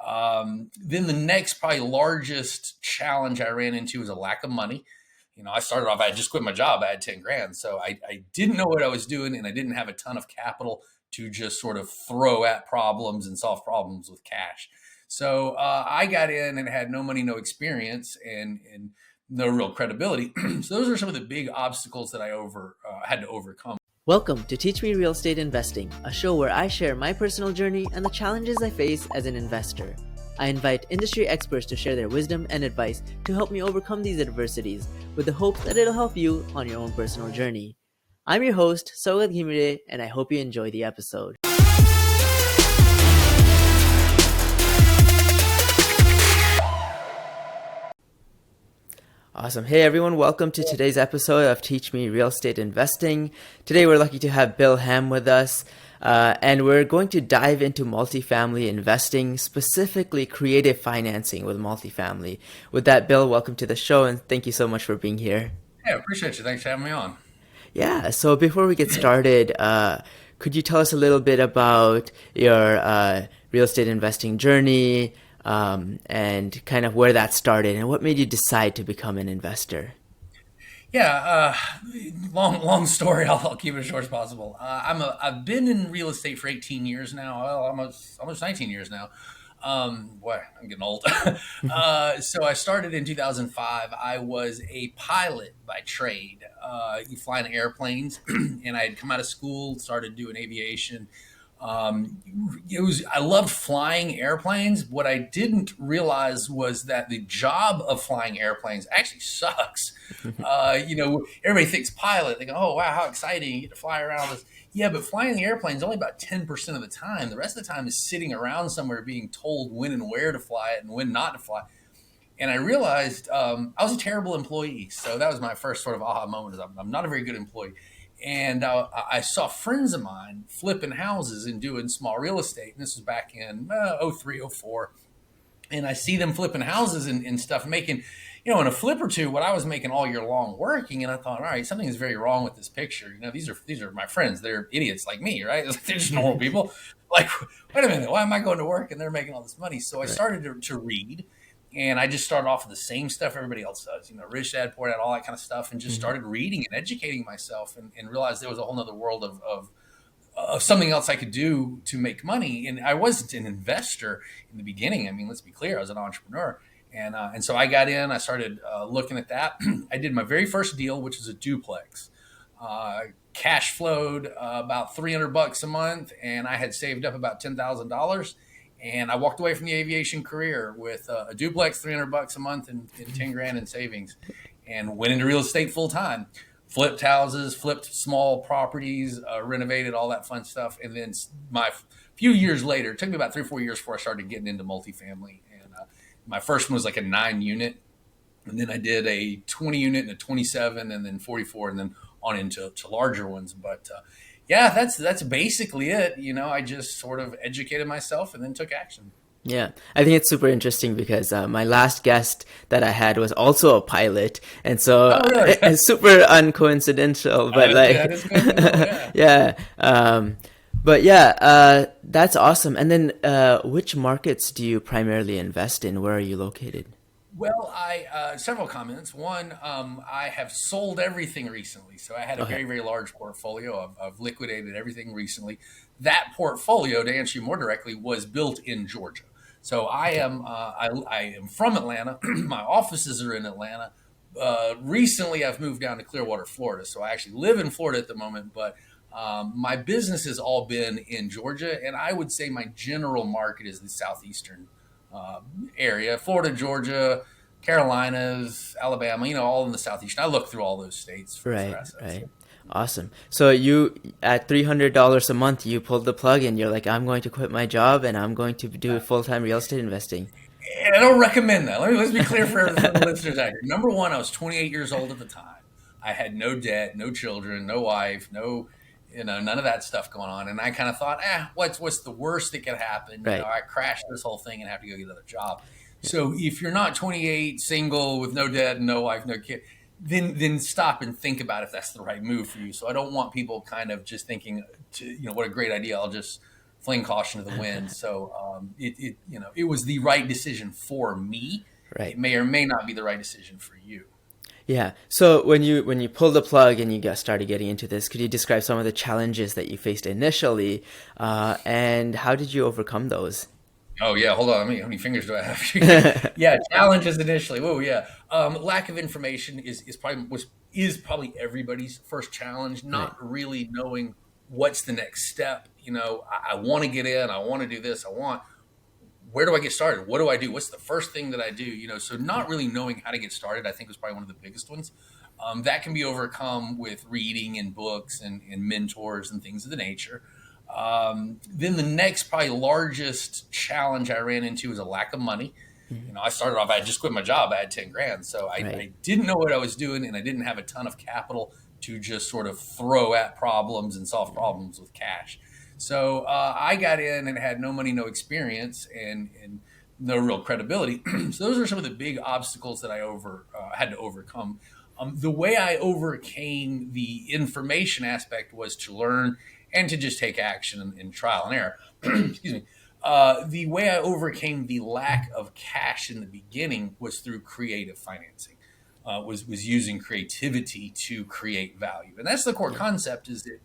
Then the next probably largest challenge I ran into was a lack of money. I started off, I had just quit my job. I had 10 grand. So I didn't know what I was doing, and I didn't have a ton of capital to just sort of throw at problems and solve problems with cash. So I got in and had no money, no experience, and no real credibility. So those are some of the big obstacles that I had to overcome. Welcome to Teach Me Real Estate Investing, a show where I share my personal journey and the challenges I face as an investor. I invite industry experts to share their wisdom and advice to help me overcome these adversities with the hope that it'll help you on your own personal journey. I'm your host, Saugat Ghimire, and I hope you enjoy the episode. Awesome. Hey everyone, welcome to today's episode of Teach Me Real Estate Investing. Today we're lucky to have Bill Ham with us, and we're going to dive into multifamily investing, specifically creative financing with multifamily. With that, Bill, welcome to the show, and thank you so much for being here. Yeah, appreciate you. Thanks for having me on. Yeah, so before we get started, could you tell us a little bit about your real estate investing journey, and kind of where that started and what made you decide to become an investor? Yeah, long story. I'll keep it as short as possible. I've been in real estate for 18 years now. Well, almost 19 years now. Boy, I'm getting old. So I started in 2005. I was a pilot by trade, flying airplanes, and I had come out of school, started doing aviation. I loved flying airplanes. What I didn't realize was that the job of flying airplanes actually sucks. Everybody thinks pilot. They go, "Oh wow, how exciting! You get to fly around this." Yeah, but flying the airplane is only about 10% of the time. The rest of the time is sitting around somewhere being told when and where to fly it and when not to fly. And I realized I was a terrible employee. So that was my first sort of aha moment. Is I'm not a very good employee. And I saw friends of mine flipping houses and doing small real estate. And this was back in 03, 04. And I see them flipping houses and stuff, making, in a flip or two, what I was making all year long working. And I thought, all right, something is very wrong with this picture. These are my friends. They're idiots like me, right? They're just normal people. Like, wait a minute, why am I going to work and they're making all this money? So I started to read. And I just started off with the same stuff everybody else does, Rich Dad, Poor Dad, all that kind of stuff, and just started reading and educating myself and realized there was a whole nother world of something else I could do to make money. And I wasn't an investor in the beginning. I mean, let's be clear, I was an entrepreneur. And so I got in, I started looking at that. I did my very first deal, which was a duplex. Cash flowed about $300 a month, and I had saved up about $10,000. And I walked away from the aviation career with a duplex, $300 a month, and 10 grand in savings, and went into real estate full time. Flipped houses, flipped small properties, renovated, all that fun stuff. And then my few years later, it took me about 3 or 4 years before I started getting into multifamily. And my first one was like a 9 unit. And then I did a 20 unit and a 27 and then 44 and then on into larger ones. But yeah, that's basically it. I just sort of educated myself and then took action. Yeah, I think it's super interesting because my last guest that I had was also a pilot, and so Oh, really? it's super uncoincidental. But Yeah, that's good to know, yeah. yeah, but yeah, that's awesome. And then, which markets do you primarily invest in? Where are you located? Well, several comments. One, I have sold everything recently, so I had a very, very large portfolio. I've liquidated everything recently. That portfolio, to answer you more directly, was built in Georgia. So I am from Atlanta. My offices are in Atlanta. Recently, I've moved down to Clearwater, Florida. So I actually live in Florida at the moment, but my business has all been in Georgia, and I would say my general market is the southeastern area: Florida, Georgia, Carolinas, Alabama, all in the southeast. I look through all those states for assets. Right. Awesome. So you, at $300 a month, you pulled the plug and you're like, I'm going to quit my job and I'm going to do full-time real estate investing. And I don't recommend that. Let's be clear for the listeners out here. Number one, I was 28 years old at the time. I had no debt, no children, no wife, none of that stuff going on. And I kind of thought, what's the worst that could happen? Right. I crashed this whole thing and have to go get another job. So if you're not 28, single, with no debt, no wife, no kid, then stop and think about if that's the right move for you. So I don't want people kind of just thinking, what a great idea. I'll just fling caution to the wind. So it was the right decision for me. It Right. may or may not be the right decision for you. Yeah. So when you pulled the plug and you got started getting into this, could you describe some of the challenges that you faced initially, and how did you overcome those? Oh yeah, hold on. How many fingers do I have? Yeah, challenges initially. Oh yeah, lack of information is probably everybody's first challenge. Right. Not really knowing what's the next step. I want to get in. I want to do this. Where do I get started? What do I do? What's the first thing that I do? So not really knowing how to get started, I think was probably one of the biggest ones. That can be overcome with reading and books and mentors and things of the nature. Then the next probably largest challenge I ran into was a lack of money. Mhm. I started off, I had just quit my job. I had 10 grand. So Right. I didn't know what I was doing and I didn't have a ton of capital to just sort of throw at problems and solve problems with cash. So I got in and had no money, no experience, and no real credibility. So those are some of the big obstacles that I had to overcome. The way I overcame the information aspect was to learn and to just take action and trial and error. Excuse me. The way I overcame the lack of cash in the beginning was through creative financing. Was using creativity to create value, and that's the core Yeah. concept. Is that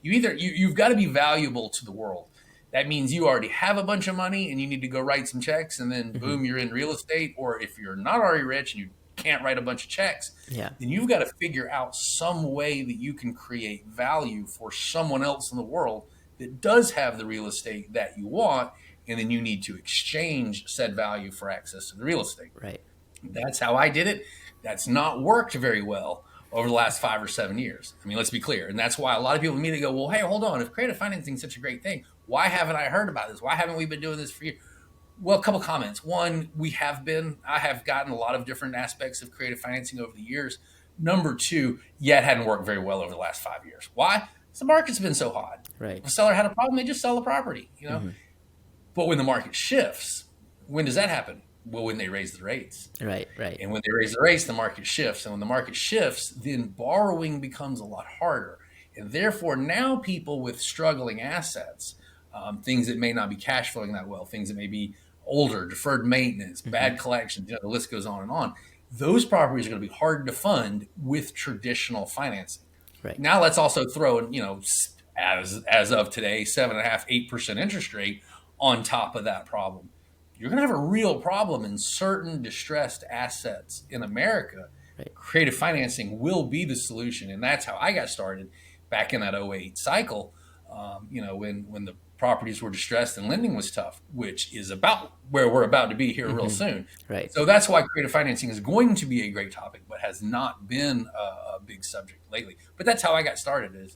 you've got to be valuable to the world. That means you already have a bunch of money and you need to go write some checks, and then Hmm. boom, you're in real estate. Or if you're not already rich and you can't write a bunch of checks, Yeah. then you've got to figure out some way that you can create value for someone else in the world that does have the real estate that you want, and then you need to exchange said value for access to the real estate. Right. That's how I did it. That's not worked very well over the last 5 or 7 years. I mean, let's be clear. And that's why a lot of people immediately go, well, hey, hold on. If creative financing is such a great thing, why haven't I heard about this? Why haven't we been doing this for years? Well, a couple comments. One, I have gotten a lot of different aspects of creative financing over the years. Number two, yeah, it hadn't worked very well over the last 5 years. Why? Because the market's been so hot. Right. If a seller had a problem, they just sell the property. Hmm. But when the market shifts, when does that happen? Well, when they raise the rates. Right. Right. And when they raise the rates, the market shifts. And when the market shifts, then borrowing becomes a lot harder. And therefore, now people with struggling assets, things that may not be cash flowing that well, things that may be older, deferred maintenance, Hmm. bad collections, the list goes on and on. Those properties are going to be hard to fund with traditional financing. Right. Now let's also throw in, as of today, 7.5, 8% interest rate on top of that problem. You're going to have a real problem in certain distressed assets in America. Right. Creative financing will be the solution, and that's how I got started back in that '08 cycle. When the properties were distressed and lending was tough, which is about where we're about to be here real Hmm. soon. Right. So that's why creative financing is going to be a great topic, but has not been a big subject lately. But that's how I got started.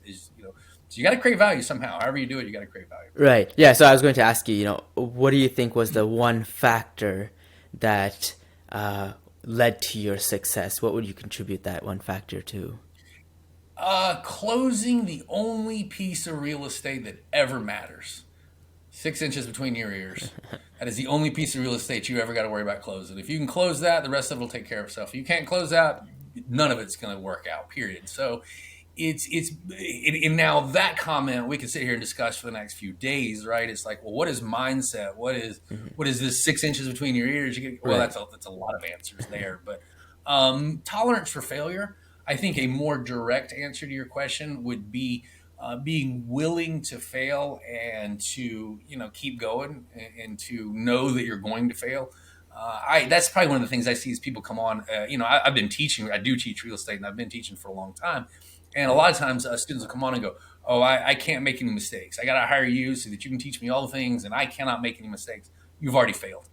So you got to create value somehow. However you do it, you got to create value. Right. Yeah. So I was going to ask you, what do you think was the one factor that led to your success? What would you contribute that one factor to? Closing the only piece of real estate that ever matters. 6 inches between your ears. That is the only piece of real estate you ever got to worry about closing. If you can close that, the rest of it will take care of itself. If you can't close that, none of it's going to work out. Period. So and now that comment we could sit here and discuss for the next few days, right? It's like, well, what is mindset? Hmm. What is this 6 inches between your ears? Well, Right. that's a lot of answers there, but tolerance for failure. I think a more direct answer to your question would be being willing to fail and to keep going and to know that you're going to fail. I That's probably one of the things I see as people come on. I've been teaching. I do teach real estate, and I've been teaching for a long time. And a Right. lot of times, students will come on and go, "Oh, I can't make any mistakes. I got to hire you so that you can teach me all the things, and I cannot make any mistakes. You've already failed,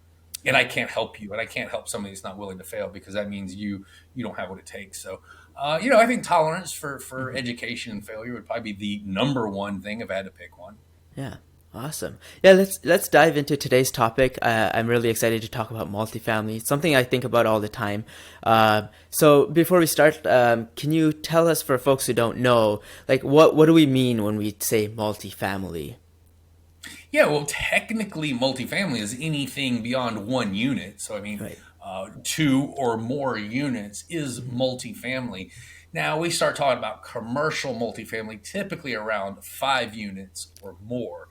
and I Right. can't help you, and I can't help somebody that's not willing to fail because that means you don't have what it takes." So, I think tolerance for Hmm. education and failure would probably be the number one thing if I had to pick one. Yeah. Awesome. Yeah, let's dive into today's topic. I'm really excited to talk about multifamily. It's something I think about all the time. So before we start, can you tell us, for folks who don't know, like what do we mean when we say multifamily? Yeah, well, technically, multifamily is anything beyond one unit. So, I mean, Right. two or more units is Hmm. multifamily. Now, we start talking about commercial multifamily, typically around 5 units or more.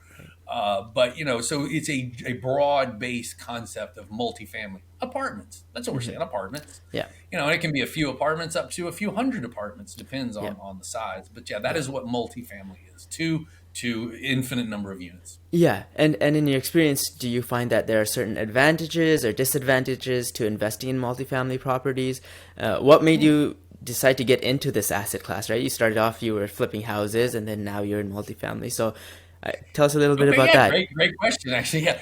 But so it's a broad based concept of multifamily apartments. That's what we're saying, apartments. Yeah. And it can be a few apartments up to a few hundred apartments, depends Yeah. on the size. But yeah, that Yeah. is what multifamily is. Two to infinite number of units. Yeah, and in your experience, do you find that there are certain advantages or disadvantages to investing in multifamily properties? What made you decide to get into this asset class, right? You started off, you were flipping houses, and then now you're in multifamily. So, tell us a little bit Okay, about yeah, that. great question. Actually, yeah,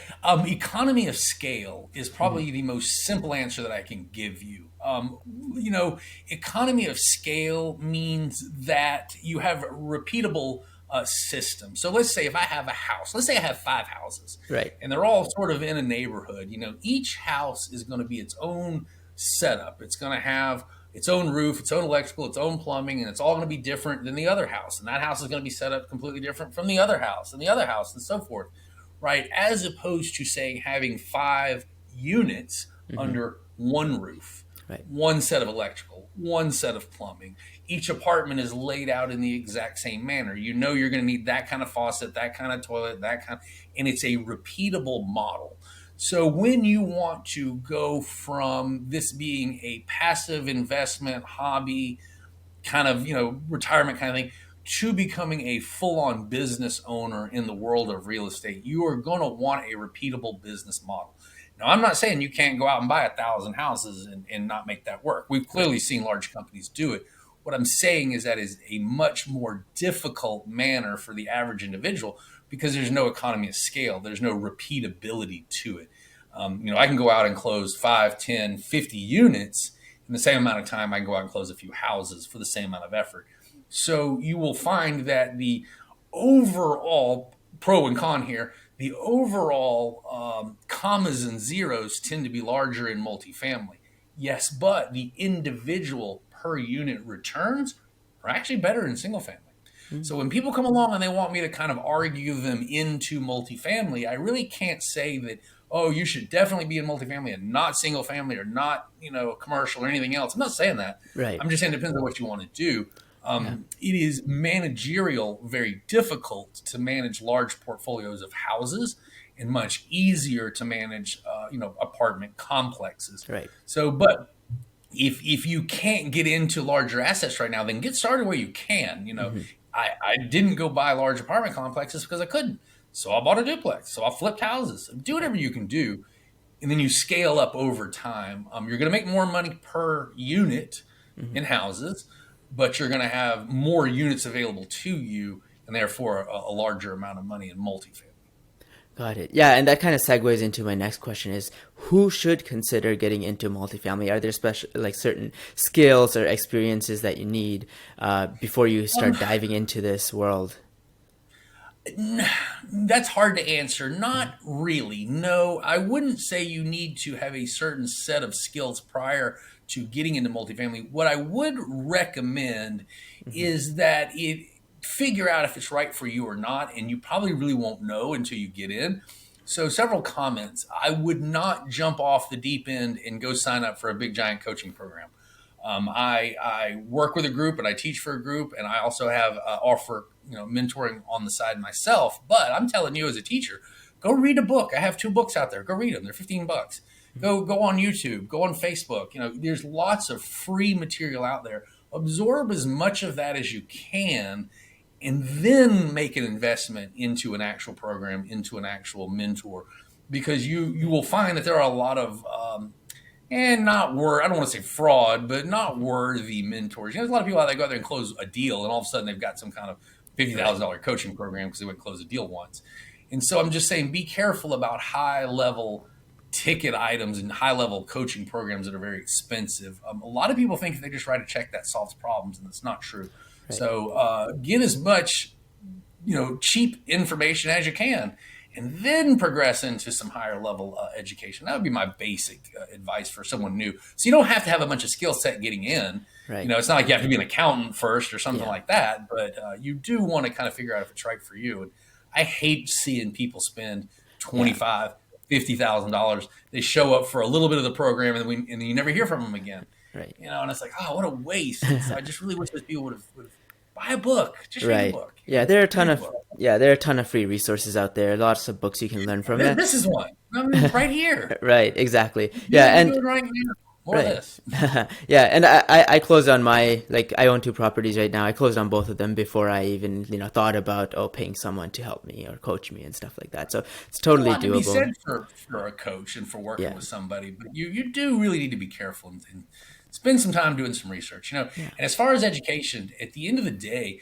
economy of scale is probably the most simple answer that I can give you. You know, economy of scale means that you have a repeatable system. So let's say if I have a house, let's say I have five houses, Right. and they're all sort of in a neighborhood. Each house is going to be its own setup. It's going to have its own roof, its own electrical, its own plumbing, and it's all going to be different than the other house. And that house is going to be set up completely different from the other house and the other house and so forth, right? As opposed to saying having five units Mm-hmm. under one roof, Right. one set of electrical, one set of plumbing. Each apartment is laid out in the exact same manner. You're going to need that kind of faucet, that kind of toilet, and it's a repeatable model. So when you want to go from this being a passive investment hobby, kind of, retirement kind of thing, to becoming a full on business owner in the world of real estate, you are going to want a repeatable business model. Now, I'm not saying you can't go out and buy 1,000 houses and not make that work. We've Right. clearly seen large companies do it. What I'm saying is that is a much more difficult manner for the average individual because there's no economy of scale. There's no repeatability to it. I can go out and close 5, 10, 50 units in the same amount of time. I can go out and close a few houses for the same amount of effort. So you will find that the overall pro and con here, the overall commas and zeros tend to be larger in multifamily. Yes, but the individual per unit returns are actually better in single family. Mm. So when people come along and they want me to kind of argue them into multifamily, I really can't say that, oh, you should definitely be in multifamily and not single family or not, commercial or anything else. I'm not saying that. Right. I'm just saying it depends on what you want to do. Yeah. It is managerial, very difficult to manage large portfolios of houses and much easier to manage, apartment complexes. Right. So, but if you can't get into larger assets right now, then get started where you can. Mm-hmm. I didn't go buy large apartment complexes because I couldn't. So I bought a duplex. So I flipped houses. Do whatever you can do, and then you scale up over time. You're going to make more money per unit Mm-hmm. in houses, but you're going to have more units available to you, and therefore a larger amount of money in multifamily. Got it. Yeah, and that kind of segues into my next question is who should consider getting into multifamily? Are there special like certain skills or experiences that you need before you start diving into this world? That's hard to answer. Not really. No, I wouldn't say you need to have a certain set of skills prior to getting into multifamily. What I would recommend Mm-hmm. is that it figure out if it's right for you or not, and you probably really won't know until you get in. So, several comments. I would not jump off the deep end and go sign up for a big giant coaching program. I work with a group and I teach for a group, and I also have offer mentoring on the side myself. But I'm telling you, as a teacher, go read a book. I have two books out there. Go read them. They're $15. Go on YouTube. Go on Facebook. There's lots of free material out there. Absorb as much of that as you can, and then make an investment into an actual program, into an actual mentor, because you will find that there are a lot of and not I don't want to say fraud, but not worthy mentors. There's a lot of people out there go out there and close a deal, and all of a sudden they've got some kind of Right. $50,000 coaching program because they went close a deal once. And so I'm just saying, be careful about high level ticket items and high level coaching programs that are very expensive. A lot of people think if they just write a check that solves problems, and that's not true. Right. So get as much cheap information as you can, and then progress into some higher level education. That would be my basic advice for someone new. So you don't have to have a bunch of skill set getting in. Right. It's not like you have to be an accountant first or something Yeah. like that, but you do want to kind of figure out if it's right for you. And I hate seeing people spend Yeah. 25, $50,000. They show up for a little bit of the program, and then you never hear from them again. Right. And it's like, oh, what a waste. And so I just really wish those people would have buy a book. Just read the Right. book. Yeah, there are a ton Read the of book. yeah, there are a ton of free resources out there. Lots of books you can learn from it. This is one. I mean, right here. Right, exactly. Do Yeah, what you're and doing right now. More of right. this. Yeah, and I closed on my like I own two properties right now. I closed on both of them before I even, thought about paying someone to help me or coach me and stuff like that. So it's There's a totally lot to be doable. said for a coach and for working Yeah. with somebody, but you do really need to be careful and spend some time doing some research. Yeah. And as far as education, at the end of the day,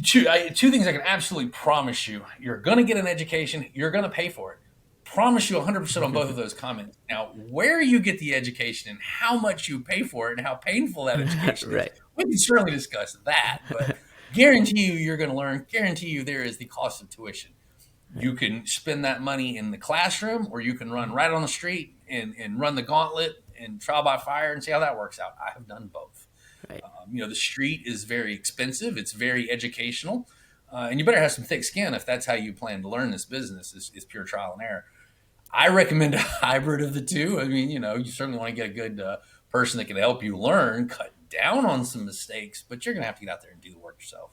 two things I can absolutely promise you: you're going to get an education, you're going to pay for it. Promise you 100% on both of those comments. Now, where you get the education and how much you pay for it and how painful that education is, Right. we can certainly discuss that. But guarantee you, you're going to learn. Guarantee you, there is the cost of tuition. You can spend that money in the classroom, or you can run right on the street and run the gauntlet and trial by fire and see how that works out. I have done both. Right. The street is very expensive. It's very educational. And you better have some thick skin if that's how you plan to learn this business is pure trial and error. I recommend a hybrid of the two. I mean, you certainly want to get a good person that can help you learn, cut down on some mistakes, but you're going to have to get out there and do the work yourself.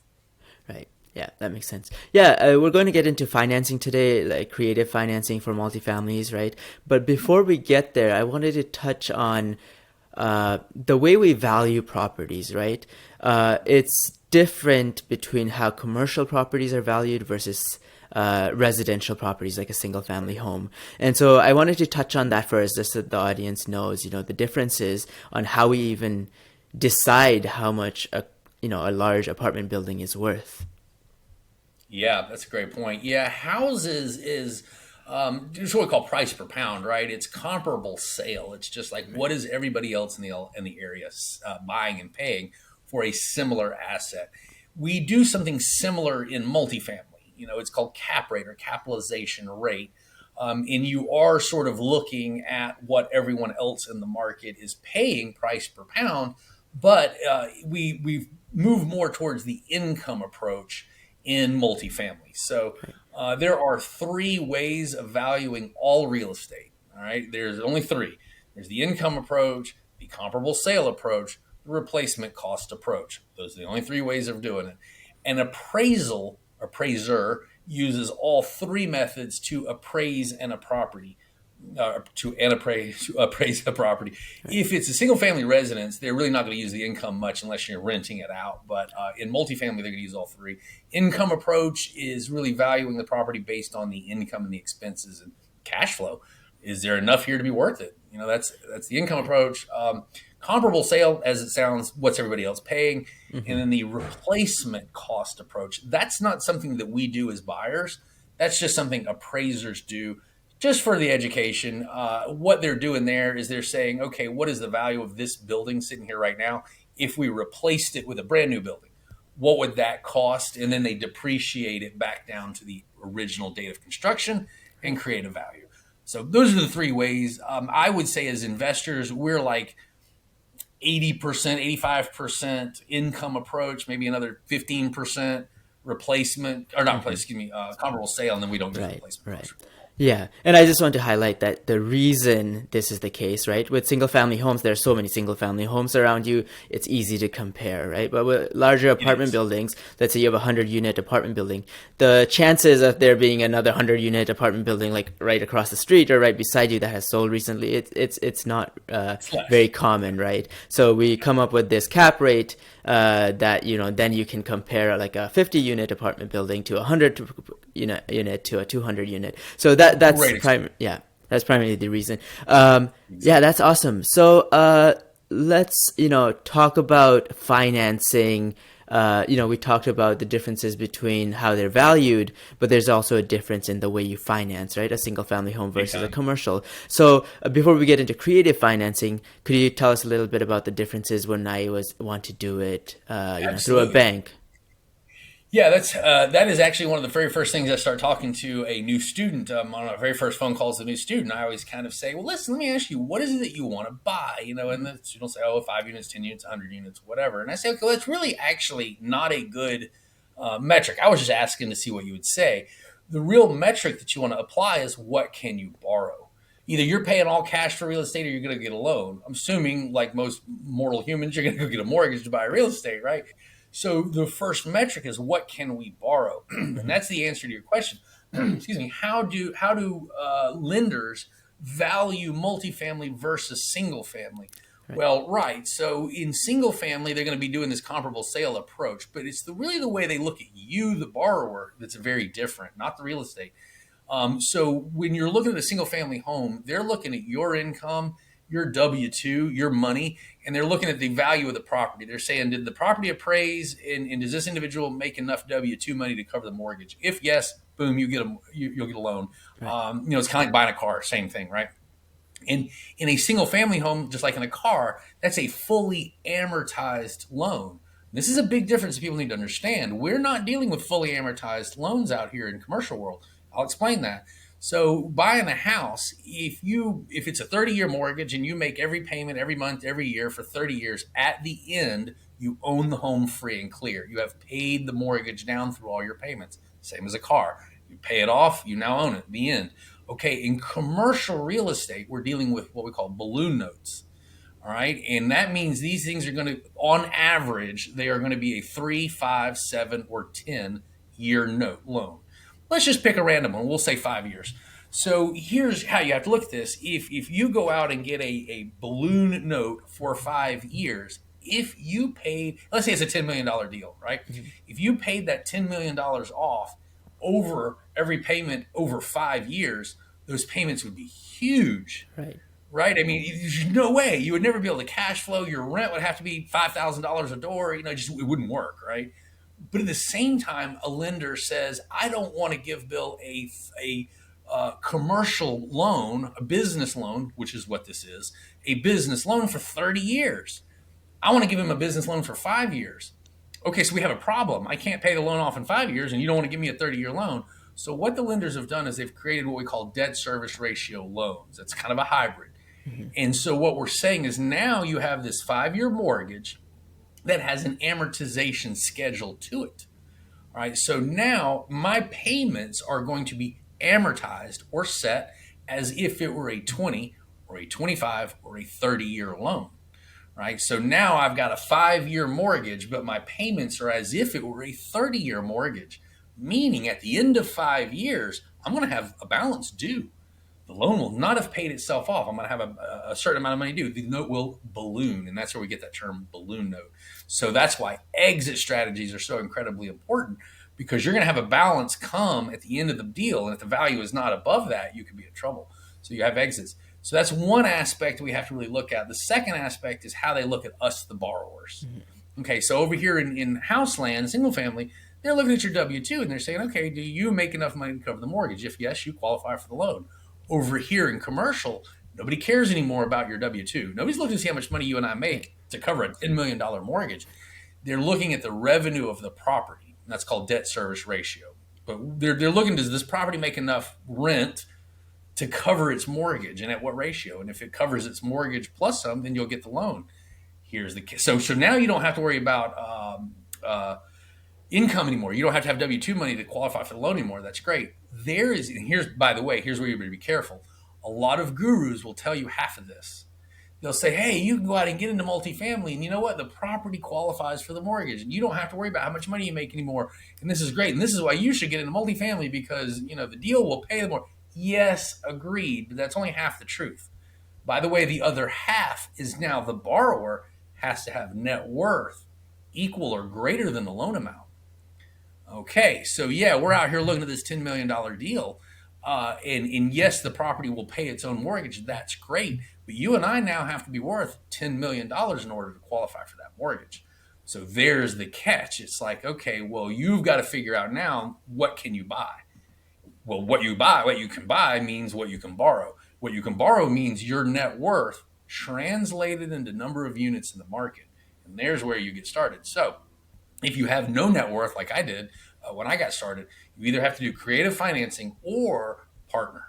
Right. Yeah, that makes sense. Yeah, we're going to get into financing today, like creative financing for multifamilies, right? But before we get there, I wanted to touch on the way we value properties, right? It's different between how commercial properties are valued versus residential properties like a single family home. And so I wanted to touch on that first, just so the audience knows, the differences on how we even decide how much a large apartment building is worth. Yeah, that's a great point. Yeah, houses is it's what we call price per pound, right? It's comparable sale. It's just like what is everybody else in the area buying and paying for a similar asset. We do something similar in multifamily. It's called cap rate or capitalization rate. And you are sort of looking at what everyone else in the market is paying price per pound, but we've moved more towards the income approach in multifamily. So there are three ways of valuing all real estate. All right, there's only three. There's the income approach, the comparable sale approach, the replacement cost approach. Those are the only three ways of doing it. An appraiser uses all three methods to appraise a property. To appraise a property. If it's a single family residence, they're really not going to use the income much unless you're renting it out. But in multifamily, they're going to use all three. Income approach is really valuing the property based on the income and the expenses and cash flow. Is there enough here to be worth it? That's the income approach. Comparable sale, as it sounds, what's everybody else paying? Mm-hmm. And then the replacement cost approach. That's not something that we do as buyers. That's just something appraisers do just for the education. What they're doing there is they're saying, okay, what is the value of this building sitting here right now? If we replaced it with a brand new building, what would that cost? And then they depreciate it back down to the original date of construction and create a value. So those are the three ways. I would say as investors, we're like 80%, 85% income approach, maybe another 15% replacement, or not replace, excuse me, comparable sale, and then we don't do Right, replacement right. cost. Yeah, and I just want to highlight that the reason this is the case, right? With single family homes, there are so many single family homes around you, it's easy to compare, right? But with larger It apartment is. buildings, let's say you have a 100-unit apartment building, the chances of there being another 100-unit apartment building like right across the street or right beside you that has sold recently, it's not It's less. very common, right? So we come up with this cap rate that then you can compare like a 50-unit apartment building to a 100 unit to a 200 unit. So that's Great example. yeah, that's primarily the reason. Yeah, that's awesome. So let's talk about financing. We talked about the differences between how they're valued, but there's also a difference in the way you finance, right? A single family home Big versus a time. commercial. So before we get into creative financing, could you tell us a little bit about the differences when I want to do it, through a Absolutely. bank? Yeah, that is actually one of the very first things I start talking to a new student on our very first phone call as a new student. I always kind of say, "Well, listen, let me ask you, what is it that you want to buy?" And the student will say, "Oh, 5 units, 10 units, 100 units, whatever." And I say, "Okay, well, that's really actually not a good metric. I was just asking to see what you would say. The real metric that you want to apply is what can you borrow." Either you're paying all cash for real estate or you're going to get a loan. I'm assuming, like most mortal humans, you're going to go get a mortgage to buy real estate, right? So the first metric is what can we borrow, and Hmm. that's the answer to your question. Excuse me. How do lenders value multifamily versus single family? Right. Well, right. So in single family, they're going to be doing this comparable sale approach, but it's really the way they look at you, the borrower, that's very different, not the real estate. So when you're looking at a single family home, they're looking at your income, your W 2, your money, and they're looking at the value of the property. They're saying, did the property appraise, and does this individual make enough W 2 money to cover the mortgage? If yes, boom, you'll get a loan. Right. It's kind of like buying a car, same thing, right? In a single family home, just like in a car, that's a fully amortized loan. This is a big difference that people need to understand. We're not dealing with fully amortized loans out here in commercial world. I'll explain that. So buying a house, if it's a 30-year mortgage and you make every payment every month, every year for 30 years, at the end, you own the home free and clear. You have paid the mortgage down through all your payments. Same as a car. You pay it off, you now own it. The end. Okay, in commercial real estate, we're dealing with what we call balloon notes. All right. And that means these things are going to, on average, they are going to be a 3, 5, 7, or 10-year note loan. Let's just pick a random one. We'll say 5 years. So here's how you have to look at this. If you go out and get a balloon note for 5 years, if you paid, let's say it's a $10 million deal, right? Hmm. If you paid that $10 million off over every payment over 5 years, those payments would be huge, Right. right? I mean, there's no way you would never be able to cash flow. Your rent would have to be $5,000 a door. Just it wouldn't work, right? But at the same time, a lender says, I don't want to give Bill a commercial loan, a business loan, which is what this is, a business loan for 30 years. I want to give him a business loan for 5 years. Okay, so we have a problem. I can't pay the loan off in 5 years, and you don't want to give me a 30-year loan. So what the lenders have done is they've created what we call debt service ratio loans. It's kind of a hybrid. Hmm. And so what we're saying is now you have this 5-year mortgage that has an amortization schedule to it. All right. So now my payments are going to be amortized or set as if it were a 20 or a 25 or a 30-year loan. Right. So now I've got a 5-year mortgage, but my payments are as if it were a 30-year mortgage, meaning at the end of 5 years, I'm going to have a balance due. The loan will not have paid itself off. I'm going to have a certain amount of money due. The note will balloon, and that's where we get that term balloon note. So that's why exit strategies are so incredibly important, because you're going to have a balance come at the end of the deal, and if the value is not above that, you could be in trouble. So you have exits. So that's one aspect we have to really look at. The second aspect is how they look at us, the borrowers. Hmm. Okay, so over here in house land, single family, they're looking at your W 2 and they're saying, okay, do you make enough money to cover the mortgage? If yes, you qualify for the loan. Over here in commercial, nobody cares anymore about your W 2. Nobody's looking to see how much money you and I make to cover a $10 million mortgage. They're looking at the revenue of the property. And that's called debt service ratio. But they're looking, does this property make enough rent to cover its mortgage, and at what ratio? And if it covers its mortgage plus some, then you'll get the loan. Here's the so now you don't have to worry about income anymore. You don't have to have W 2 money to qualify for the loan anymore. That's great. There is, and here's, by the way, here's where you better be careful. A lot of gurus will tell you half of this. They'll say, hey, you can go out and get into multifamily, and you know what? The property qualifies for the mortgage, and you don't have to worry about how much money you make anymore. And this is great. And this is why you should get into multifamily, because the deal will pay the more. Yes, agreed, but that's only half the truth. By the way, the other half is now the borrower has to have net worth equal or greater than the loan amount. Okay, so yeah, we're out here looking at this $10 million deal. And yes, the property will pay its own mortgage. That's great. But you and I now have to be worth $10 million in order to qualify for that mortgage. So there's the catch. It's like, okay, well, you've got to figure out now, what can you buy? Well, what you can buy means what you can borrow. What you can borrow means your net worth translated into number of units in the market. And there's where you get started. So if you have no net worth, like I did when I got started, you either have to do creative financing or partner.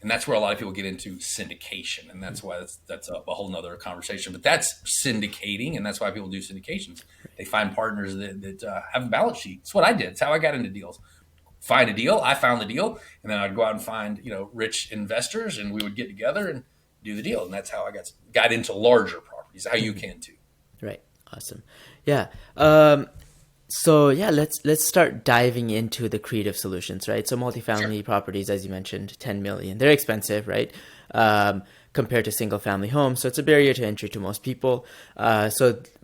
And that's where a lot of people get into syndication. And that's why that's a whole nother conversation. But that's syndicating. And that's why people do syndications. They find partners that have a balance sheet. It's what I did. It's how I got into deals. Find a deal. I found the deal. And then I'd go out and find, rich investors, and we would get together and do the deal. And that's how I got into larger properties, how you can too. Right. Awesome. Yeah. So yeah, let's start diving into the creative solutions, right? So Sure. multifamily properties, as you mentioned, 10 million. They're expensive, right? Compared to single family homes. So it's a barrier to entry to most people. But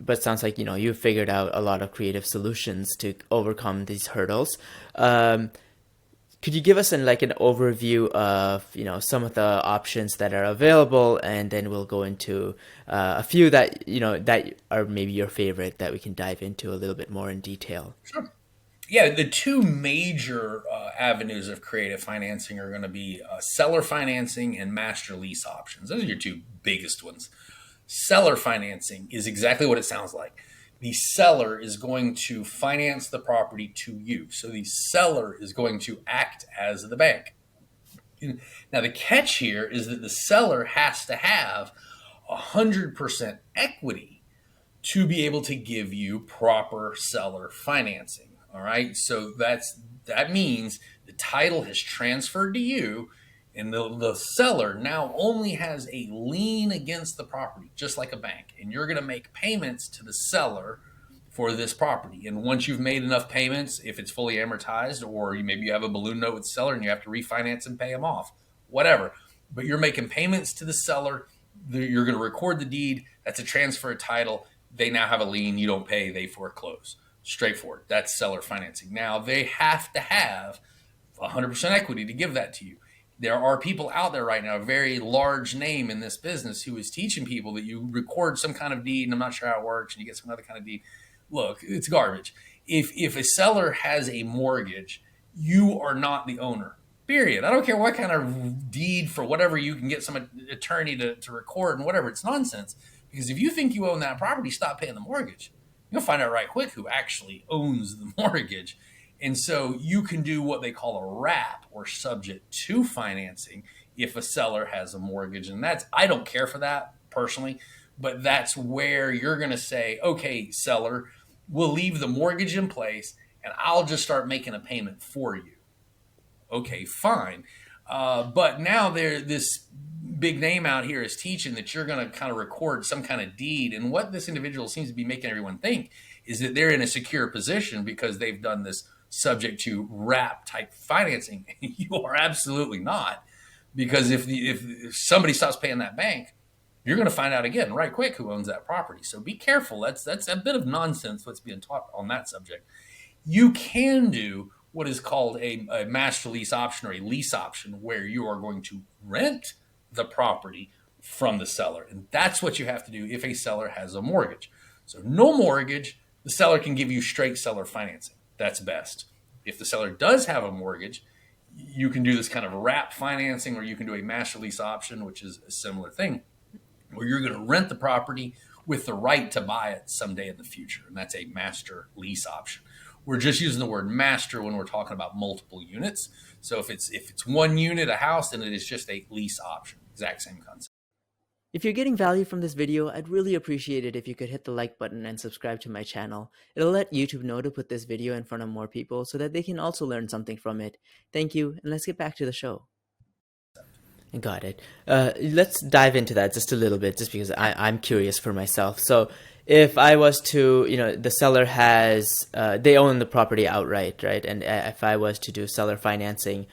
it sounds like, you've figured out a lot of creative solutions to overcome these hurdles. Um, could you give us an overview of, some of the options that are available, and then we'll go into a few that, that are maybe your favorite that we can dive into a little bit more in detail. Sure. Yeah, the two major avenues of creative financing are going to be seller financing and master lease options. Those are your two biggest ones. Seller financing is exactly what it sounds like. The seller is going to finance the property to you. So the seller is going to act as the bank. Now, the catch here is that the seller has to have 100% equity to be able to give you proper seller financing. All right. So that means the title has transferred to you, and the seller now only has a lien against the property, just like a bank. And you're going to make payments to the seller for this property. And once you've made enough payments, if it's fully amortized, or maybe you have a balloon note with the seller and you have to refinance and pay them off, whatever. But you're making payments to the seller. You're going to record the deed. That's a transfer of title. They now have a lien. You don't pay, they foreclose. Straightforward. That's seller financing. Now they have to have 100% equity to give that to you. There are people out there right now, a very large name in this business, who is teaching people that you record some kind of deed, and I'm not sure how it works, and you get some other kind of deed. Look, it's garbage. If a seller has a mortgage, you are not the owner. Period. I don't care what kind of deed for whatever you can get some attorney to record and whatever. It's nonsense. Because if you think you own that property, stop paying the mortgage. You'll find out right quick who actually owns the mortgage. And so you can do what they call a wrap, or subject to financing, if a seller has a mortgage. And I don't care for that personally, but that's where you're going to say, okay, seller, we'll leave the mortgage in place and I'll just start making a payment for you. Okay, fine. But now this big name out here is teaching that you're going to kind of record some kind of deed. And what this individual seems to be making everyone think is that they're in a secure position because they've done this subject to wrap type financing. You are absolutely not. Because if somebody stops paying that bank, you're going to find out again right quick who owns that property. So be careful. That's a bit of nonsense what's being taught on that subject. You can do what is called a master lease option, or a lease option, where you are going to rent the property from the seller. And that's what you have to do if a seller has a mortgage. So no mortgage, the seller can give you straight seller financing. That's best. If the seller does have a mortgage, you can do this kind of wrap financing, or you can do a master lease option, which is a similar thing, where you're going to rent the property with the right to buy it someday in the future. And that's a master lease option. We're just using the word master when we're talking about multiple units. So if it's one unit, a house, then it is just a lease option. Exact same concept. If you're getting value from this video, I'd really appreciate it if you could hit the like button and subscribe to my channel. It'll let YouTube know to put this video in front of more people so that they can also learn something from it. Thank you, and let's get back to the show. Got it. Let's dive into that just a little bit, just because I'm curious for myself. So if I was to, the seller they own the property outright, right? And if I was to do seller financing,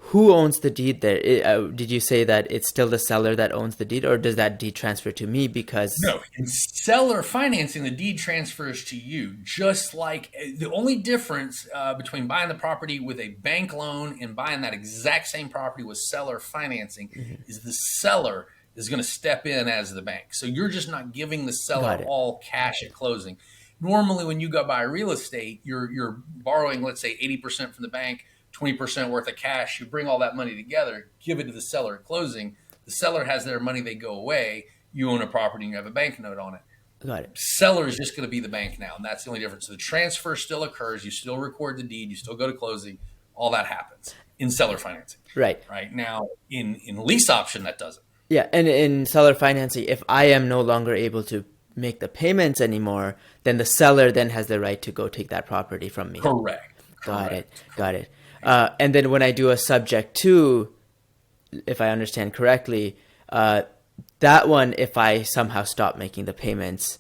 who owns the deed there? Did you say that it's still the seller that owns the deed, or does that deed transfer to me? Because No, in seller financing, the deed transfers to you. Just like the only difference between buying the property with a bank loan and buying that exact same property with seller financing is the seller is going to step in as the bank. So you're just not giving the seller all cash at closing. Normally, when you go buy real estate, you're borrowing, let's say, 80% from the bank, 20% worth of cash. You bring all that money together, give it to the seller at closing. The seller has their money, they go away. You own a property and you have a bank note on it. Got it. Seller is just going to be the bank now, and that's the only difference. So the transfer still occurs. You still record the deed. You still go to closing. All that happens in seller financing. Right. Right now, in lease option, that doesn't. Yeah, and in seller financing, if I am no longer able to make the payments anymore, then the seller then has the right to go take that property from me. Correct. Got it. And then when I do a subject to, if I understand correctly, that one, if I somehow stop making the payments,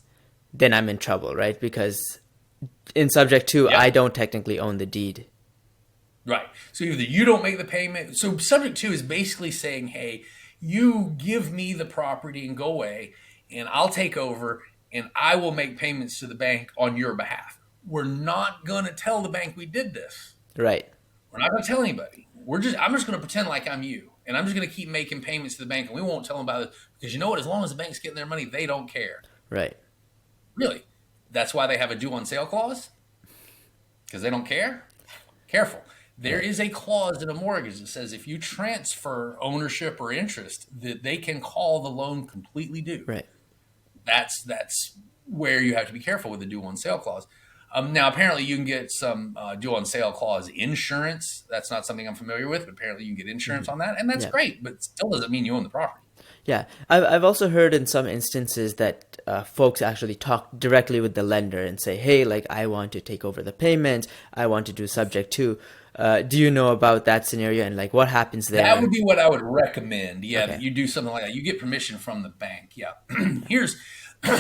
then I'm in trouble, right? Because In subject to, Yep. I don't technically own the deed. Right. So either you don't make the payment. So subject to is basically saying, hey, you give me the property and go away, and I'll take over and I will make payments to the bank on your behalf. We're not going to tell the bank we did this. Right. We're not going to tell anybody. I'm just going to pretend like I'm you. And I'm just going to keep making payments to the bank and we won't tell them about it because you know what? As long as the bank's getting their money, they don't care. Right. Really. That's why they have a due on sale clause because they don't care. Careful. There Right. is a clause in a mortgage that says if you transfer ownership or interest, that they can call the loan completely due. Right. That's where you have to be careful with the due on sale clause. Now, apparently, you can get some due on sale clause insurance. That's not something I'm familiar with, but apparently, you can get insurance on that, and that's Yeah. great. But still doesn't mean you own the property. Yeah, I've also heard in some instances that folks actually talk directly with the lender and say, "Hey, like I want to take over the payment. I want to do subject to." Do you know about that scenario and like what happens That would there? be what I would recommend. Yeah, that Okay. you do something like that. You get permission from the bank. Yeah. here's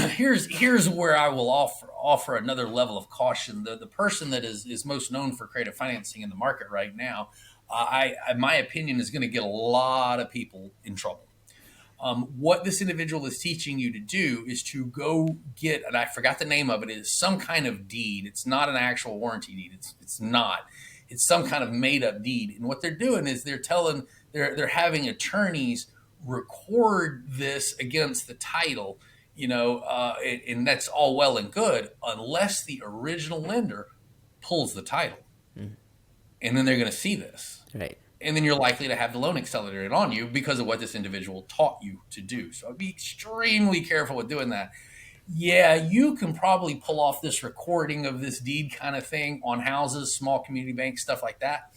here's where I will offer another level of caution. The person that is most known for creative financing in the market right now, my opinion is going to get a lot of people in trouble. What this individual is teaching you to do is to go get, and I forgot the name of it, is some kind of deed. It's not an actual warranty deed. It's not. It's some kind of made up deed. And what they're doing is they're having attorneys record this against the title, and that's all well and good unless the original lender pulls the title, and then they're going to see this Right. and then you're likely to have the loan accelerated on you because of what this individual taught you to do. So be extremely careful with doing that. Yeah, you can probably pull off this recording of this deed kind of thing on houses, small community banks, stuff like that.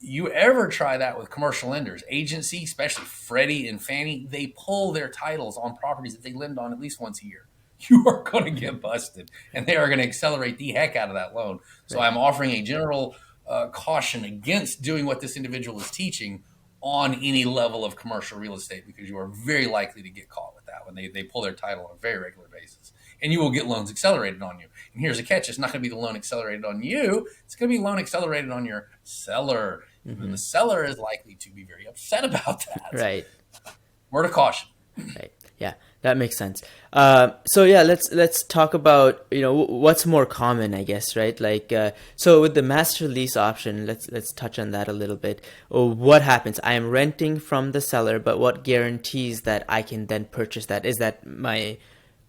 You ever try that with commercial lenders, agency, especially Freddie and Fannie, they pull their titles on properties that they lend on at least once a year. You are going to get busted, and they are going to accelerate the heck out of that loan. So Right. I'm offering a general caution against doing what this individual is teaching on any level of commercial real estate because you are very likely to get caught with that when they pull their title on a very regular basis. And you will get loans accelerated on you. And here's a catch: it's not going to be the loan accelerated on you, it's going to be loan accelerated on your seller. And the seller is likely to be very upset about that. Right. Word of caution. Right. Yeah, that makes sense. So yeah, let's talk about what's more common, I guess, right? Like, so with the master lease option, let's touch on that a little bit. What happens? I am renting from the seller, but what guarantees that I can then purchase that? Is that my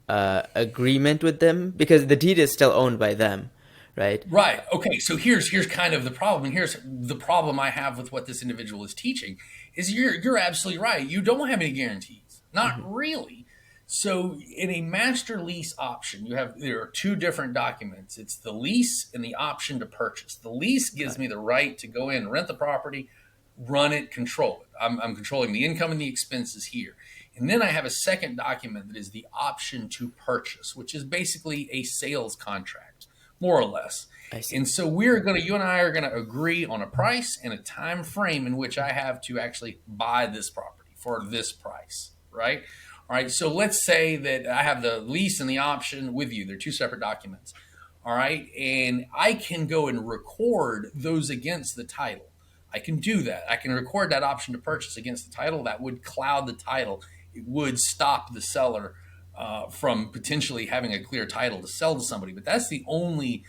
agreement with them because the deed is still owned by them, right? Right. Okay. So here's kind of the problem. And here's the problem I have with what this individual is teaching is you're absolutely right. You don't have any guarantees. Not really. So in a master lease option, there are two different documents. It's the lease and the option to purchase. The lease gives me the right to go in, rent the property, run it, control it. I'm controlling the income and the expenses here. And then I have a second document that is the option to purchase, which is basically a sales contract, more or less. I see. And so you and I are going to agree on a price and a time frame in which I have to actually buy this property for this price, right? All right. So let's say that I have the lease and the option with you. They're two separate documents. All right. And I can go and record those against the title. I can do that. I can record that option to purchase against the title. That would cloud the title. It would stop the seller from potentially having a clear title to sell to somebody. But that's the only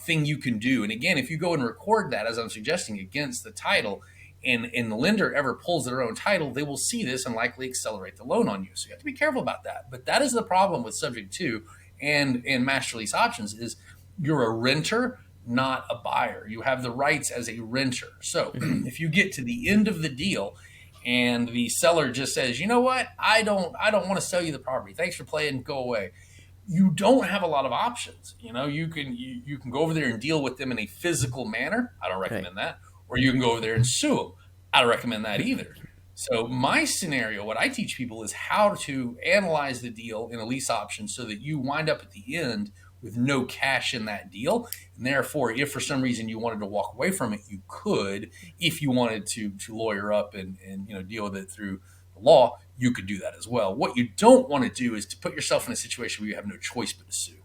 thing you can do. And again, if you go and record that, as I'm suggesting, against the title, and the lender ever pulls their own title, they will see this and likely accelerate the loan on you. So you have to be careful about that. But that is the problem with subject to and master lease options is you're a renter, not a buyer. You have the rights as a renter. So if you get to the end of the deal and the seller just says, you know what, I don't want to sell you the property. Thanks for playing, go away. You don't have a lot of options. You can go over there and deal with them in a physical manner. I don't Right. recommend that. Or you can go over there and sue them. I don't recommend that either. So my scenario, what I teach people is how to analyze the deal in a lease option so that you wind up at the end with no cash in that deal. And therefore, if for some reason you wanted to walk away from it, you could. If you wanted to lawyer up and deal with it through the law, you could do that as well. What you don't want to do is to put yourself in a situation where you have no choice but to sue.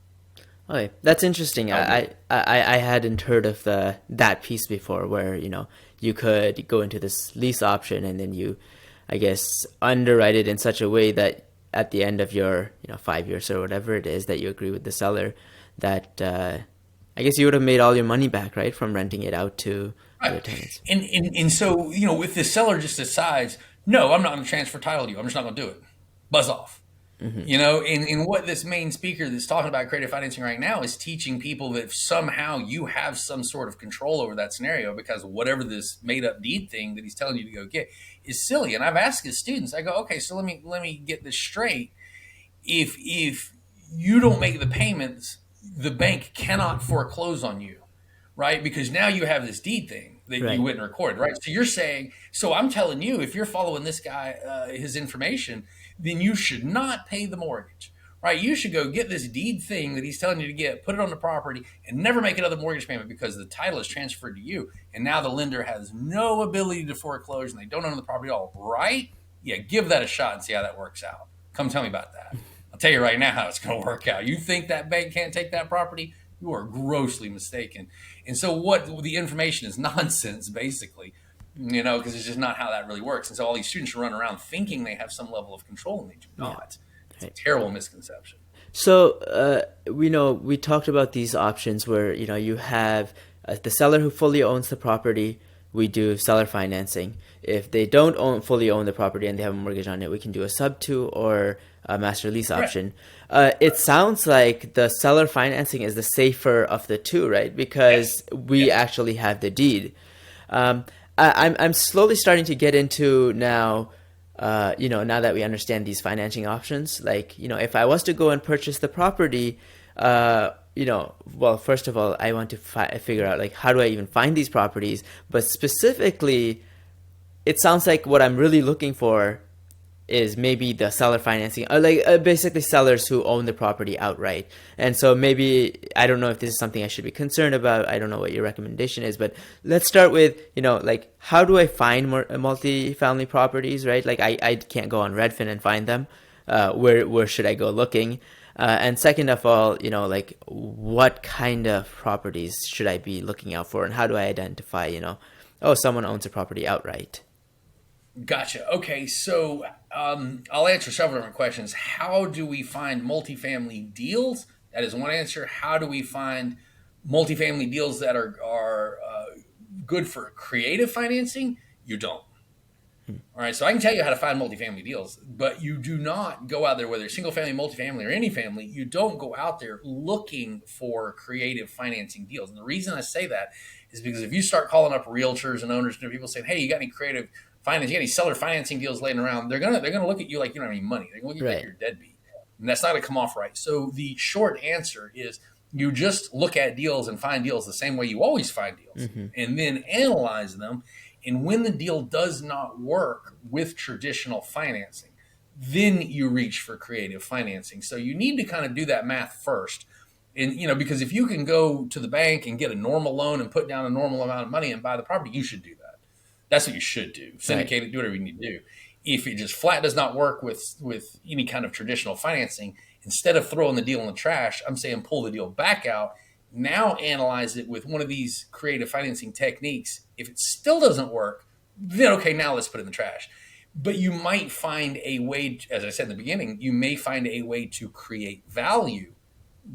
Okay, that's interesting. That would be I hadn't heard of that piece before, where you could go into this lease option and then you, I guess, underwrite it in such a way that at the end of your 5 years or whatever it is that you agree with the seller, that I guess you would have made all your money back, right, from renting it out to right. your tenants. And so, if the seller just decides, no, I'm not going to transfer title to you, I'm just not going to do it, buzz off. And what this main speaker that's talking about creative financing right now is teaching people that if somehow you have some sort of control over that scenario because whatever this made up deed thing that he's telling you to go get is silly. And I've asked his students, I go, okay, so let me get this straight. If you don't make the payments, the bank cannot foreclose on you, right? Because now you have this deed thing that you Right. went and recorded, right? So you're saying, so I'm telling you, if you're following this guy, his information, then you should not pay the mortgage, right? You should go get this deed thing that he's telling you to get, put it on the property, and never make another mortgage payment because the title is transferred to you. And now the lender has no ability to foreclose and they don't own the property at all, right? Yeah, give that a shot and see how that works out. Come tell me about that. I'll tell you right now how it's going to work out. You think that bank can't take that property? You are grossly mistaken. And so, what the information is nonsense, basically, because it's just not how that really works. And so, all these students run around thinking they have some level of control, and they do Yeah. not. It's a Right. terrible misconception. So, we talked about these options where you have the seller who fully owns the property. We do seller financing. If they don't fully own the property and they have a mortgage on it, we can do a sub to or a master lease Correct. option. It sounds like the seller financing is the safer of the two, right? Yes. Because we Yes. actually have the deed. I'm slowly starting to get into now. Now that we understand these financing options, like if I was to go and purchase the property, well, first of all, I want to figure out like how do I even find these properties, but specifically, it sounds like what I'm really looking for is maybe the seller financing, like basically sellers who own the property outright. And so maybe I don't know if this is something I should be concerned about. I don't know what your recommendation is, but let's start with like how do I find more multi-family properties, right? Like I can't go on Redfin and find them. Where should I go looking? And second of all, like what kind of properties should I be looking out for, and how do I identify, oh, someone owns a property outright? Gotcha. Okay, so I'll answer several different questions. How do we find multifamily deals? That is one answer. How do we find multifamily deals that are good for creative financing? You don't. All right, so I can tell you how to find multifamily deals, but you do not go out there, whether it's single family, multifamily, or any family, you don't go out there looking for creative financing deals. And the reason I say that is because if you start calling up realtors and owners and people saying, "Hey, you got any creative finance, you got any seller financing deals laying around?" They're gonna look at you like you don't have any money. They're gonna look at you like Right. you're a deadbeat, and that's not gonna come off right. So the short answer is you just look at deals and find deals the same way you always find deals, Mm-hmm. and then analyze them. And when the deal does not work with traditional financing, then you reach for creative financing. So you need to kind of do that math first. And because if you can go to the bank and get a normal loan and put down a normal amount of money and buy the property, you should do that. That's what you should do. Right. Syndicate it, do whatever you need to do. If it just flat does not work with any kind of traditional financing, instead of throwing the deal in the trash, I'm saying pull the deal back out. Now analyze it with one of these creative financing techniques. If it still doesn't work, then okay, now let's put it in the trash. But you might find a way, as I said in the beginning, you may find a way to create value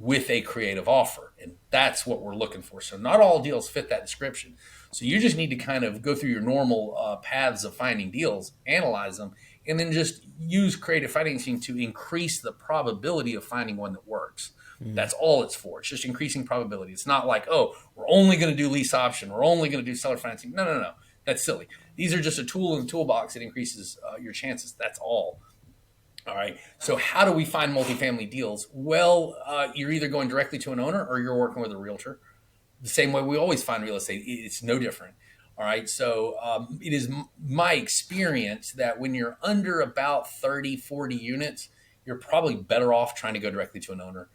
with a creative offer. And that's what we're looking for. So not all deals fit that description. So you just need to kind of go through your normal paths of finding deals, analyze them, and then just use creative financing to increase the probability of finding one that works. Mm-hmm. That's all it's for. It's just increasing probability. It's not like, oh, we're only going to do lease option. We're only going to do seller financing. No, no, no. That's silly. These are just a tool in the toolbox that increases your chances. That's all. All right. So how do we find multifamily deals? Well, you're either going directly to an owner or you're working with a realtor. The same way we always find real estate. It's no different. All right. So it is my experience that when you're under about 30, 40 units, you're probably better off trying to go directly to an owner,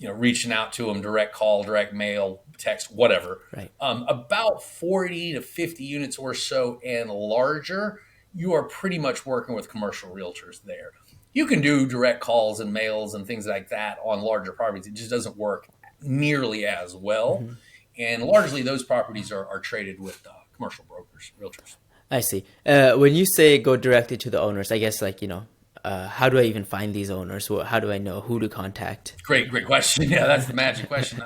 reaching out to them, direct call, direct mail, text, whatever. Right. About 40 to 50 units or so and larger, you are pretty much working with commercial realtors there. You can do direct calls and mails and things like that on larger properties. It just doesn't work nearly as well. Hmm. And largely those properties are traded with commercial brokers, realtors. I see. When you say go directly to the owners, I guess how do I even find these owners? How do I know who to contact? Great question. Yeah, that's the magic question.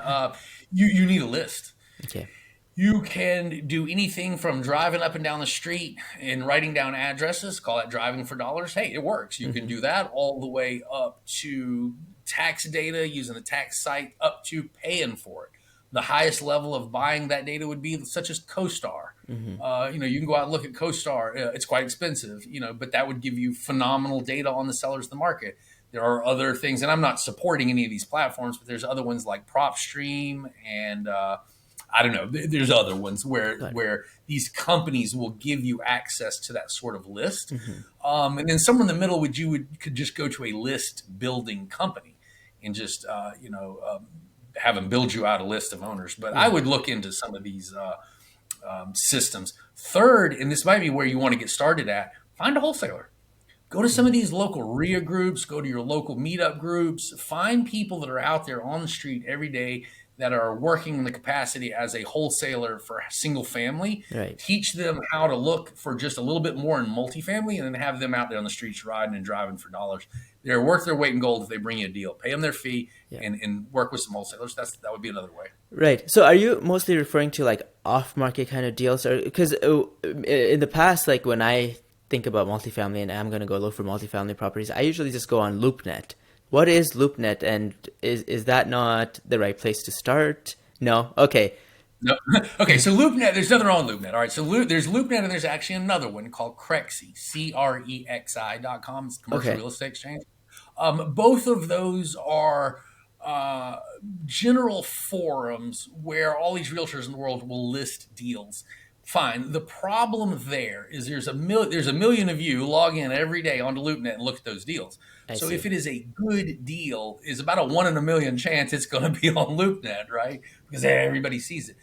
You need a list. Okay. You can do anything from driving up and down the street and writing down addresses, call that driving for dollars. Hey, it works. You can Hmm. do that all the way up to tax data using the tax site up to paying for it. The highest level of buying that data would be such as CoStar. Hmm. You can go out and look at CoStar. It's quite expensive, but that would give you phenomenal data on the sellers of the market. There are other things, and I'm not supporting any of these platforms, but there's other ones like PropStream and I don't know. There's other ones where Got it. where these companies will give you access to that sort of list, Hmm. and then somewhere in the middle, could just go to a list building company and just have them build you out a list of owners. But I Yeah. would look into some of these systems. Third, and this might be where you want to get started at, find a wholesaler. Go to some of Hmm. these local RIA groups, go to your local meetup groups, find people that are out there on the street every day that are working in the capacity as a wholesaler for single family. Right. Teach them how to look for just a little bit more in multifamily and then have them out there on the streets riding and driving for dollars. They're worth their weight in gold if they bring you a deal. Pay them their fee Yeah. and work with some wholesalers. That would be another way. Right. So are you mostly referring to like off-market kind of deals, or because in the past, like when I think about multifamily and I'm going to go look for multifamily properties, I usually just go on LoopNet. What is LoopNet, and is that not the right place to start? No. Okay. No. Okay, so LoopNet, there's nothing wrong with LoopNet. All right, so there's LoopNet and there's actually another one called Crexi, CREXI.com. It's a commercial Okay. real estate exchange. Both of those are uh, general forums where all these realtors in the world will list deals. Fine. The problem there is there's a million of you log in every day onto LoopNet and look at those deals. I So if see. it is a good deal, is about a 1 in a million chance it's going to be on LoopNet, right? Because everybody sees it.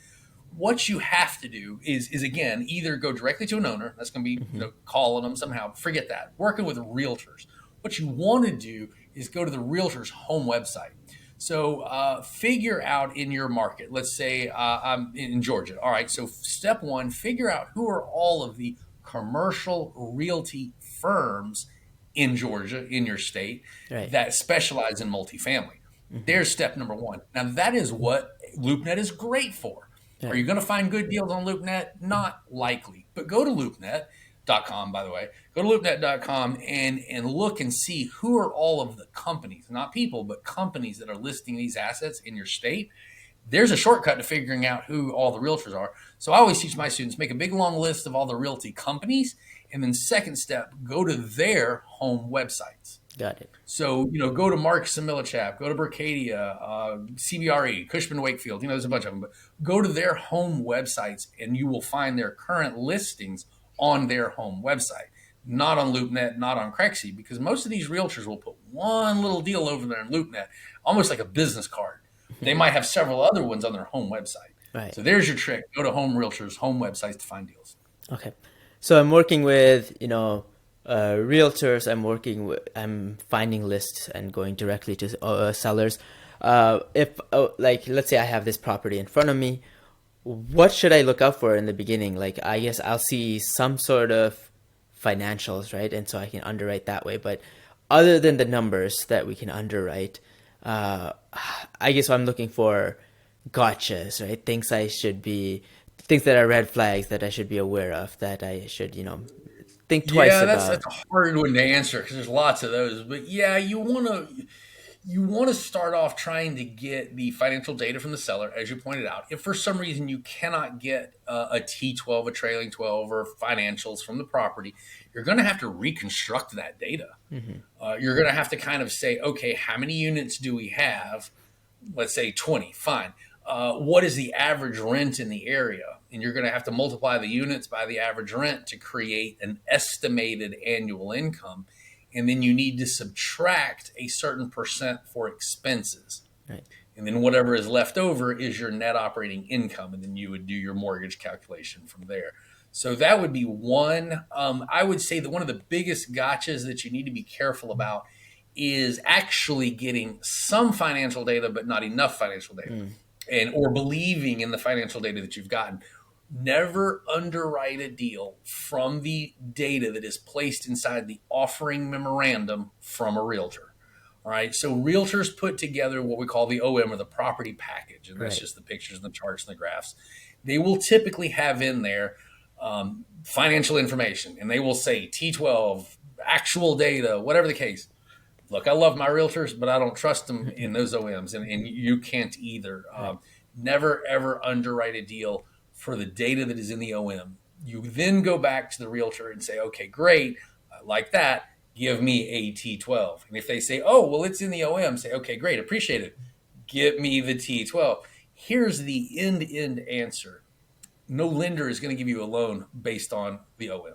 What you have to do is again either go directly to an owner. That's going to be Hmm. calling them somehow. Forget that. Working with realtors. What you want to do is go to the realtor's home website. So figure out in your market. Let's say I'm in Georgia. All right. So step one, figure out who are all of the commercial realty firms in Georgia, in your state, Right. that specialize in multifamily. Hmm. There's step number one. Now that is what LoopNet is great for. Are Right. you going to find good deals on LoopNet? Not likely. But go to LoopNet.com, by the way. Go to LoopNet.com and look and see who are all of the companies, not people, but companies that are listing these assets in your state. There's a shortcut to figuring out who all the realtors are. So I always teach my students make a big long list of all the realty companies. And then, second step, go to their home websites. Got it. So, go to Marks and Millichap, go to Berkadia, CBRE, Cushman Wakefield, there's a bunch of them, but go to their home websites and you will find their current listings on their home website, not on LoopNet, not on Crexi, because most of these realtors will put one little deal over there in LoopNet, almost like a business card. They might have several other ones on their home website. Right. So there's your trick. Go to home realtors, home websites to find deals. Okay. So I'm working with, realtors. I'm finding lists and going directly to sellers. If like, let's say I have this property in front of me, what should I look out for in the beginning? Like, I guess I'll see some sort of financials, right? And so I can underwrite that way. But other than the numbers that we can underwrite, uh, I guess I'm looking for gotchas, right? Things that are red flags that I should be aware of, that I should, think twice Yeah, that's about. a hard one to answer because there's lots of those. But yeah, you want to start off trying to get the financial data from the seller, as you pointed out. If for some reason you cannot get a T12, a trailing 12, or financials from the property, you're going to have to reconstruct that data. Hmm. You're going to have to kind of say, okay, how many units do we have? Let's say 20. Fine. What is the average rent in the area? And you're going to have to multiply the units by the average rent to create an estimated annual income. And then you need to subtract a certain percent for expenses. Right. And then whatever is left over is your net operating income. And then you would do your mortgage calculation from there. So that would be one. I would say that one of the biggest gotchas that you need to be careful about is actually getting some financial data, but not enough financial data, Mm. and or believing in the financial data that you've gotten. Never underwrite a deal from the data that is placed inside the offering memorandum from a realtor. All right. So realtors put together what we call the OM, or the property package, and that's Right. just the pictures and the charts and the graphs. They will typically have in there financial information, and they will say T12, actual data, whatever the case. Look, I love my realtors, but I don't trust them in those OMs, and you can't either. Right. Never ever underwrite a deal for the data that is in the OM. You then go back to the realtor and say, okay, great, I like that. Give me a T12. And if they say, oh, well, it's in the OM, say, okay, great, appreciate it. Get me the T12. Here's the end to end answer. No lender is going to give you a loan based on the OM.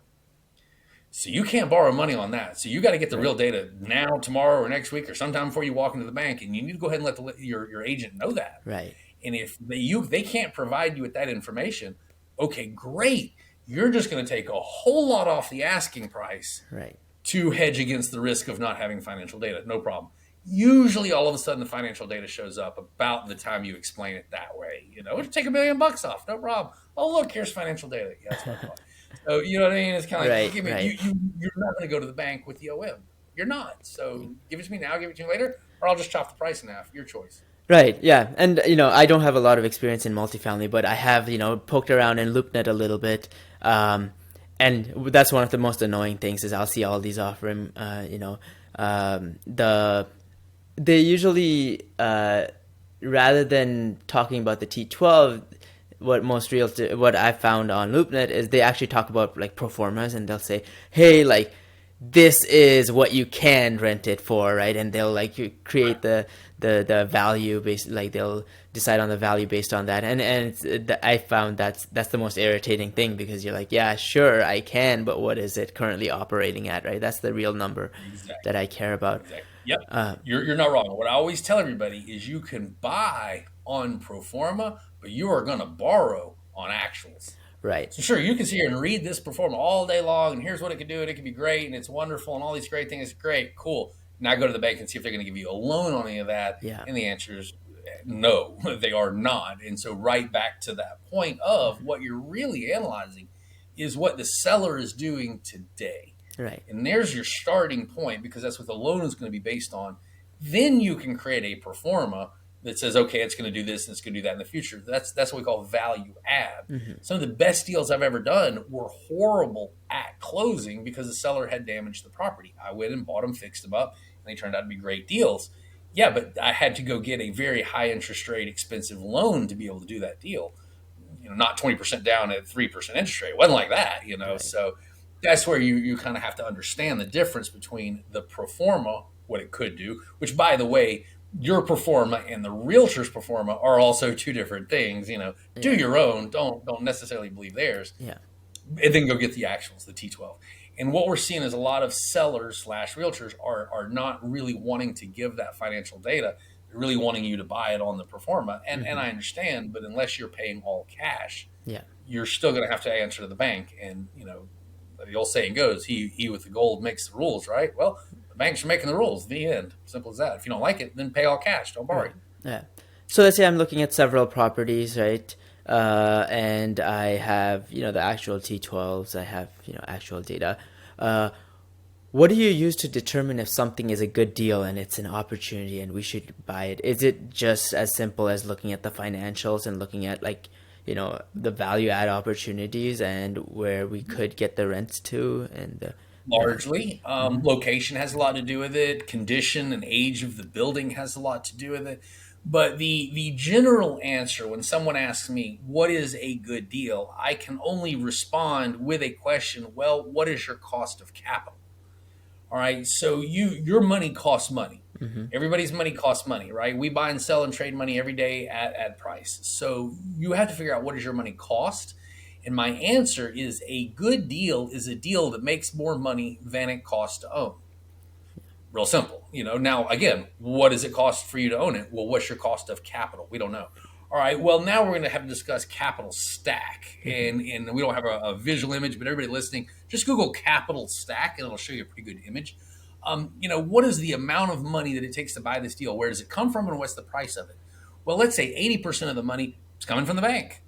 So you can't borrow money on that. So you got to get the Right. real data now, tomorrow, or next week, or sometime before you walk into the bank. And you need to go ahead and let your agent know that. Right. And if they can't provide you with that information, okay, great. You're just going to take a whole lot off the asking price Right. to hedge against the risk of not having financial data. No problem. Usually, all of a sudden, the financial data shows up about the time you explain it that way. It'll take $1 million off, no problem. Oh, look, here's financial data. Yeah, that's what I thought. So you know what I mean? It's kind of like, well, Right. give me Right. you're not going to go to the bank with the OM. You're not. So give it to me now, give it to me later, or I'll just chop the price in half. Your choice. Right, yeah. And, I don't have a lot of experience in multifamily, but I have, poked around in LoopNet a little bit. Um, and that's one of the most annoying things is I'll see all these offering, they usually, rather than talking about the T12, what I found on LoopNet is they actually talk about like pro formas, and they'll say, hey, like, this is what you can rent it for, right? And they'll like create the value based, like they'll decide on the value based on that. I found that's the most irritating thing, because you're like, yeah, sure, I can, but what is it currently operating at, right? That's the real number Exactly. that I care about. Exactly. Yep. Uh, You're not wrong. What I always tell everybody is you can buy on pro forma, but you are going to borrow on actuals. right. So sure, you can sit here and read this pro forma all day long, and here's what it could do, and it could be great, and it's wonderful, and all these great things. Great, cool. Now go to the bank and see if they're going to give you a loan on any of that. Yeah. And the answer is no, they are not. And so right back to that point of what you're really analyzing is what the seller is doing today. Right. And there's your starting point, because that's what the loan is going to be based on. Then you can create a pro forma that says, okay, it's going to do this and it's going to do that in the future. That's what we call value add. Mm-hmm. Some of the best deals I've ever done were horrible at closing because the seller had damaged the property. I went and bought them, fixed them up, and they turned out to be great deals. Yeah, but I had to go get a very high interest rate, expensive loan to be able to do that deal. Not 20% down at 3% interest rate. It wasn't like that. Right. So that's where you kind of have to understand the difference between the pro forma, what it could do, which, by the way, your pro forma and the realtor's pro forma are also two different things. Do Yeah. your own. Don't necessarily believe theirs, Yeah. and then go get the actuals, the T12. And what we're seeing is a lot of sellers slash realtors are not really wanting to give that financial data. They're really wanting you to buy it on the pro forma, and Mm-hmm. I understand, but unless you're paying all cash, Yeah. you're still going to have to answer to the bank. And the old saying goes, he with the gold makes the rules, right? Well, the banks are making the rules. The end. Simple as that. If you don't like it, then pay all cash. Don't borrow Right. it. Yeah. So let's say I'm looking at several properties, right? And I have, the actual T12s. I have, actual data. Uh, what do you use to determine if something is a good deal and it's an opportunity and we should buy it? Is it just as simple as looking at the financials and looking at like, the value add opportunities and where we could get the rents to Largely, Mhm. location has a lot to do with it. Condition and age of the building has a lot to do with it. But the general answer when someone asks me what is a good deal, I can only respond with a question. Well, what is your cost of capital? All right. So your money costs money. Mhm. Everybody's money costs money, right? We buy and sell and trade money every day at price. So you have to figure out what does your money cost. And my answer is a good deal is a deal that makes more money than it costs to own. Real simple. Now again, what does it cost for you to own it? Well, what's your cost of capital? We don't know. All right. Well, now we're going to have to discuss capital stack, Mhm. and we don't have a visual image, but everybody listening, just Google capital stack, and it'll show you a pretty good image. what is the amount of money that it takes to buy this deal? Where does it come from, and what's the price of it? Well, let's say 80% of the money is coming from the bank.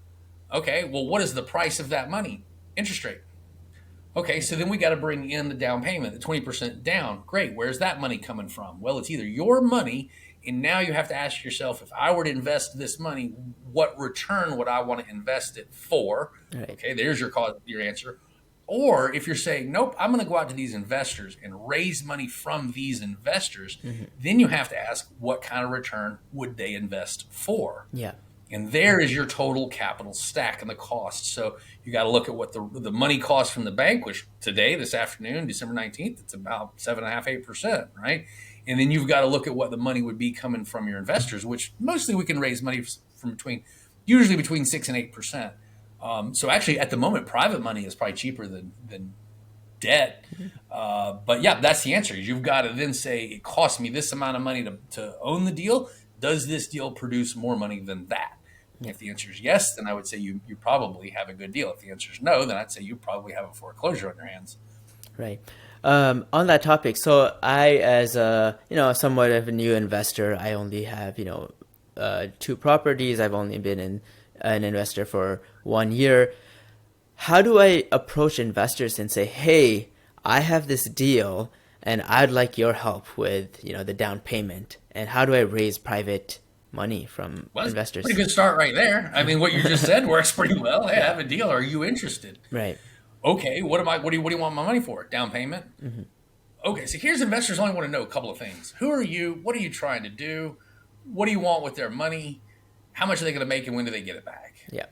Okay, well, what is the price of that money? Interest rate. Okay, so then we got to bring in the down payment, the 20% down. Great. Where's that money coming from? Well, it's either your money, and now you have to ask yourself, if I were to invest this money, what return would I want to invest it for? Right. Okay, there's your answer. Or if you're saying, nope, I'm going to go out to these investors and raise money from these investors, then you have to ask, what kind of return would they invest for? Yeah. And there is your total capital stack and the cost. So you got to look at what the money costs from the bank, which today, this afternoon, December 19th, it's about 7.5%, 8%, right? And then you've got to look at what the money would be coming from your investors, which mostly we can raise money from usually between 6 and 8%. So actually, at the moment, private money is probably cheaper than debt. But yeah, that's the answer. You've got to then say, it costs me this amount of money to own the deal. Does this deal produce more money than that? If the answer is yes, then I would say you probably have a good deal. If the answer is no, then I'd say you probably have a foreclosure on your hands. Right. On that topic, so I, as a somewhat of a new investor, I only have 2 properties. I've only been an investor for 1 year. How do I approach investors and say, hey, I have this deal and I'd like your help with the down payment, and how do I raise private money from investors? Pretty good start right there. I mean, what you just said works pretty well. Hey, I have a deal. Are you interested? Right. Okay. What do you want my money for? Down payment. Okay. So here's investors only want to know a couple of things. Who are you? What are you trying to do? What do you want with their money? How much are they going to make, and when do they get it back? Yeah.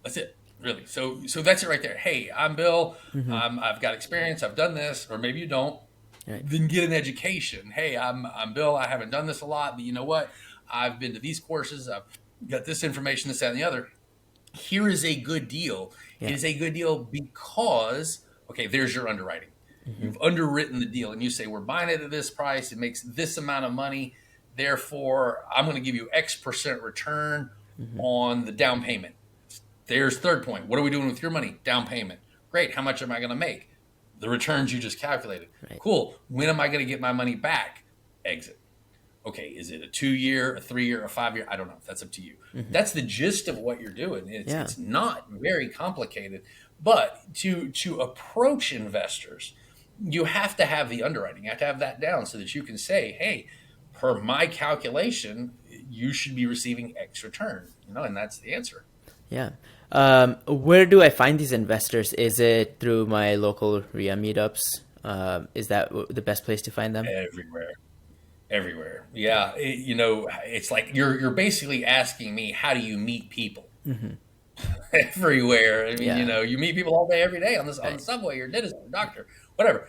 That's it. Really. So that's it right there. Hey, I'm Bill. I've got experience. I've done this, or maybe you don't. Right. Then get an education. Hey, I'm Bill. I haven't done this a lot, but you know what? I've been to these courses. I've got this information, this, that, and the other. Here is a good deal. Yeah. It is a good deal because, okay, there's your underwriting. You've underwritten the deal, and you say, we're buying it at this price. It makes this amount of money. Therefore, I'm going to give you X% return on the down payment. There's third point. What are we doing with your money? Down payment. Great. How much am I going to make? The returns you just calculated. Right. Cool. When am I going to get my money back? Exit. Okay, is it a 2-year, a 3-year, a 5-year? I don't know. That's up to you. That's the gist of what you're doing. It's not very complicated. But to approach investors, you have to have the underwriting. You have to have that down so that you can say, hey, per my calculation, you should be receiving X return. And that's the answer. Yeah. Where do I find these investors? Is it through my local RIA meetups? Is that the best place to find them? Everywhere. Yeah. It's like you're basically asking me, how do you meet people? Everywhere. I mean, you meet people all day, every day on the subway, your dentist, your doctor, whatever.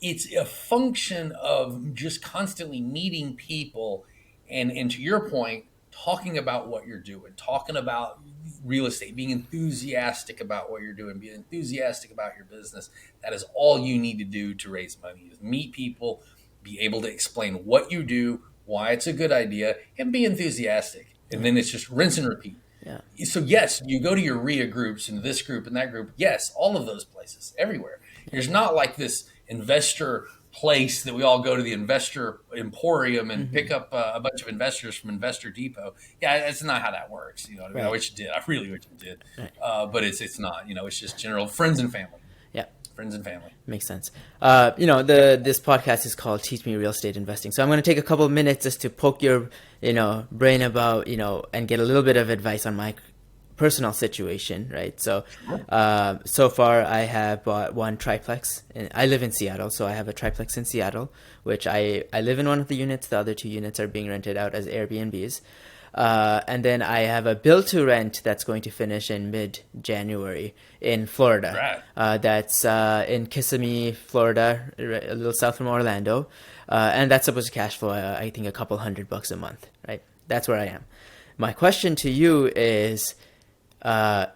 It's a function of just constantly meeting people and to your point, talking about what you're doing, talking about real estate, being enthusiastic about what you're doing, being enthusiastic about your business. That is all you need to do to raise money, is meet people, be able to explain what you do, why it's a good idea, and be enthusiastic. And then it's just rinse and repeat. Yeah. So yes, you go to your RIA groups and this group and that group. Yes, all of those places, everywhere. There's not like this investor place that we all go to, the investor emporium, and pick up a bunch of investors from Investor Depot. Yeah, that's not how that works. I wish it did. I really wish it did. Right. But it's not. It's just general friends and family. Yeah. Friends and family. Makes sense. This podcast is called Teach Me Real Estate Investing. So I'm going to take a couple of minutes just to poke your, brain about, and get a little bit of advice on my personal situation, right? So, so far I have bought one triplex, and I live in Seattle. So I have a triplex in Seattle, which I live in one of the units. The other 2 units are being rented out as Airbnbs. And then I have a build to rent that's going to finish in mid-January in Florida. Right. That's in Kissimmee, Florida, a little south from Orlando. And that's supposed to cash flow, I think, a couple $100 a month, right? That's where I am. My question to you is, at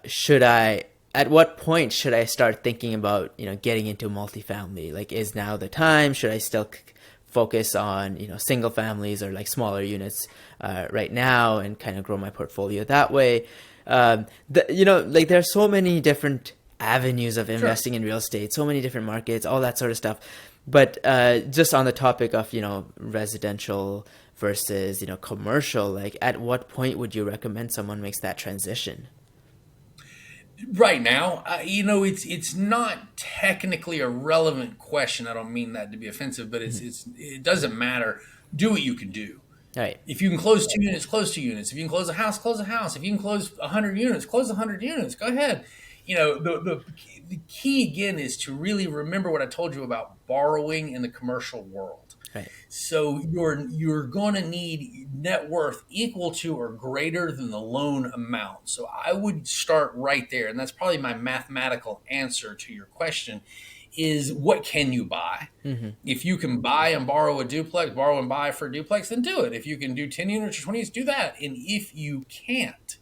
what point should I start thinking about, getting into multifamily? Like, is now the time? Should I still focus on, single families or like smaller units right now and kind of grow my portfolio that way? There are so many different avenues of investing in real estate, so many different markets, all that sort of stuff. But just on the topic of, residential versus, commercial, like at what point would you recommend someone makes that transition? Right now, it's not technically a relevant question. I don't mean that to be offensive, but Mhm. it doesn't matter. Do what you can do. All right. If you can close 2 units, close 2 units. If you can close a house, close a house. If you can close 100 units, close 100 units. Go ahead. The key again is to really remember what I told you about borrowing in the commercial world. Right. So you're going to need net worth equal to or greater than the loan amount. So I would start right there, and that's probably my mathematical answer to your question is what can you buy? Mm-hmm. If you can buy and borrow a duplex, borrow and buy for a duplex, then do it. If you can do 10 units or 20 units, do that. And if you can't,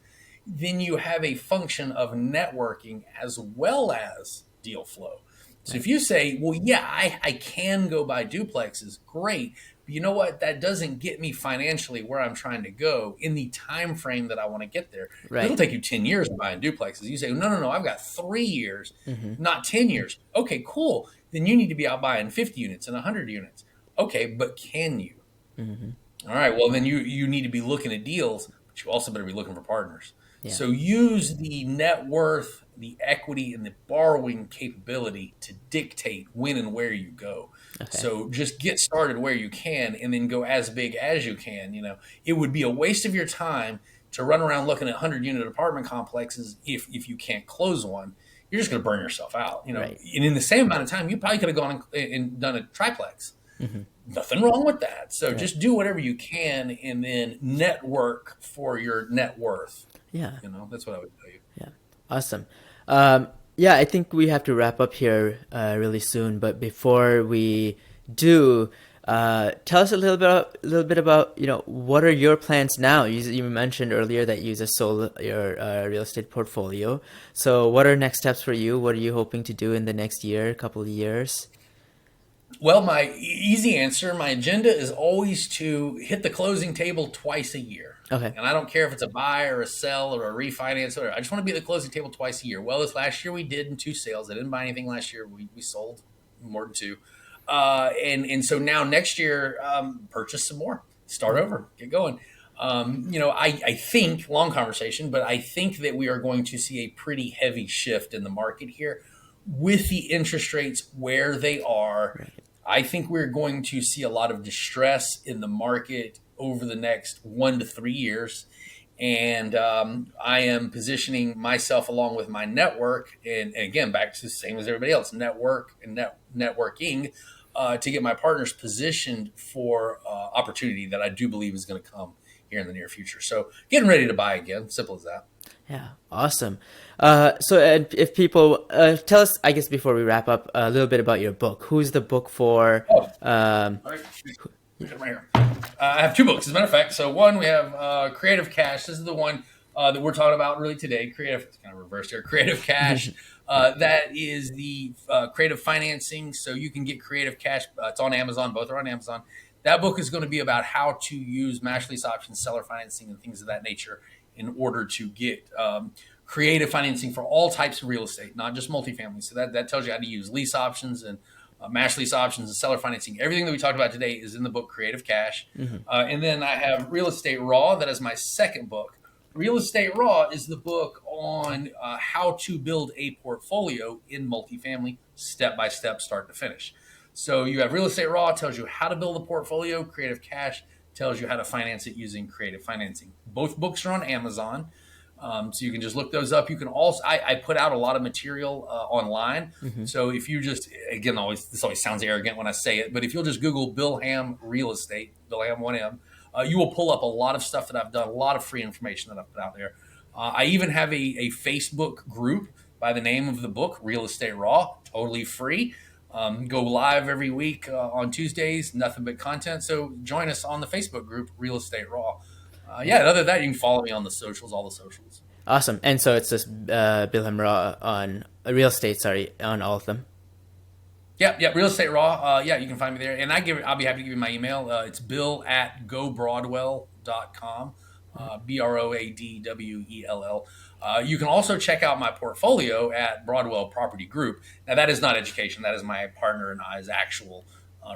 then you have a function of networking as well as deal flow. So Right. if you say, well, yeah, I can go buy duplexes, great. But you know what? That doesn't get me financially where I'm trying to go in the time frame that I want to get there. Because it'll Right. take you 10 years buying duplexes. You say, no, no, no, I've got 3 years, Mm-hmm. not 10 years. Okay, cool. Then you need to be out buying 50 units and 100 units. Okay, but can you? Mm-hmm. All right, well, then you need to be looking at deals, but you also better be looking for partners. Yeah. So use the net worth, the equity, and the borrowing capability to dictate when and where you go. Okay. So just get started where you can and then go as big as you can. It would be a waste of your time to run around looking at 100-unit apartment complexes if you can't close one. You're just going to burn yourself out. Right. And in the same amount of time, you probably could have gone and done a triplex. Mm-hmm. Nothing wrong with that. So Right. just do whatever you can and then network for your net worth. Yeah. That's what I would tell you. Yeah. Awesome. Yeah, I think we have to wrap up here really soon. But before we do, tell us a little bit about what are your plans now? You mentioned earlier that you just sold your real estate portfolio. So what are next steps for you? What are you hoping to do in the next year, couple of years? Well, my easy answer, my agenda is always to hit the closing table twice a year. Okay. And I don't care if it's a buy or a sell or a refinance or I just want to be at the closing table twice a year. Well, this last year we did in 2 sales. I didn't buy anything last year. We sold more than two. And so now next year, purchase some more, start over, get going. I think, long conversation, but I think that we are going to see a pretty heavy shift in the market here with the interest rates where they are. Right. I think we're going to see a lot of distress in the market over the next 1 to 3 years. And I am positioning myself along with my network, and again, back to the same as everybody else, network and networking to get my partners positioned for opportunity that I do believe is going to come here in the near future. So getting ready to buy again, simple as that. Yeah, awesome. So if people tell us, I guess before we wrap up, a little bit about your book. Who's the book for? Oh, Um, all right. Right here. I have two books, as a matter of fact. So one, we have Creative Cash. This is the one that we're talking about really today. Creative, it's kind of reversed here. Creative Cash. That is the creative financing. So you can get Creative Cash. It's on Amazon. Both are on Amazon. That book is going to be about how to use match lease options, seller financing, and things of that nature in order to get creative financing for all types of real estate, not just multifamily. So that tells you how to use lease options and match lease options and seller financing. Everything that we talked about today is in the book Creative Cash. mhm. And then I have Real Estate Raw. That is my second book. Real Estate Raw is the book on how to build a portfolio in multifamily, step by step, start to finish. So you have Real Estate Raw, tells you how to build a portfolio. Creative Cash tells you how to finance it using creative financing. Both books are on Amazon. So you can just look those up. You can also, I put out a lot of material online. Mhm. So if you just, again, this always sounds arrogant when I say it, but if you'll just Google Bill Ham Real Estate, Bill Ham 1M, you will pull up a lot of stuff that I've done, a lot of free information that I've put out there. I even have a Facebook group by the name of the book, Real Estate Raw, totally free. Go live every week on Tuesdays, nothing but content. So join us on the Facebook group, Real Estate Raw. Yeah, other than that, you can follow me on the socials, all the socials. Awesome. And so it's just Bilham Raw on real estate, sorry, on all of them. Yeah, Real Estate Raw. Yeah, you can find me there. And I'll be happy to give you my email. It's bill@gobroadwell.com. BROADWELL. You can also check out my portfolio at Broadwell Property Group. Now, that is not education. That is my partner and I's actual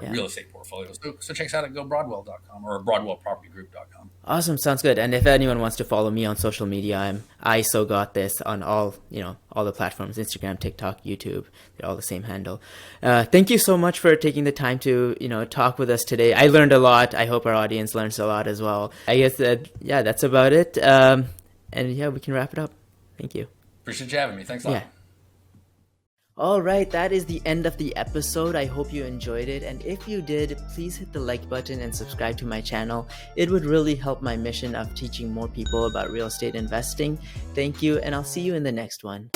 Yeah. real estate portfolio. So check us out at gobroadwell.com or broadwellpropertygroup.com. Awesome, sounds good. And if anyone wants to follow me on social media, I so got this on all the platforms: Instagram, TikTok, YouTube. They're all the same handle. Thank you so much for taking the time to talk with us today. I learned a lot. I hope our audience learns a lot as well. I guess that's about it. And yeah, we can wrap it up. Thank you. Appreciate you having me. Thanks a lot. Yeah. All right, that is the end of the episode. I hope you enjoyed it. And if you did, please hit the like button and subscribe to my channel. It would really help my mission of teaching more people about real estate investing. Thank you, and I'll see you in the next one.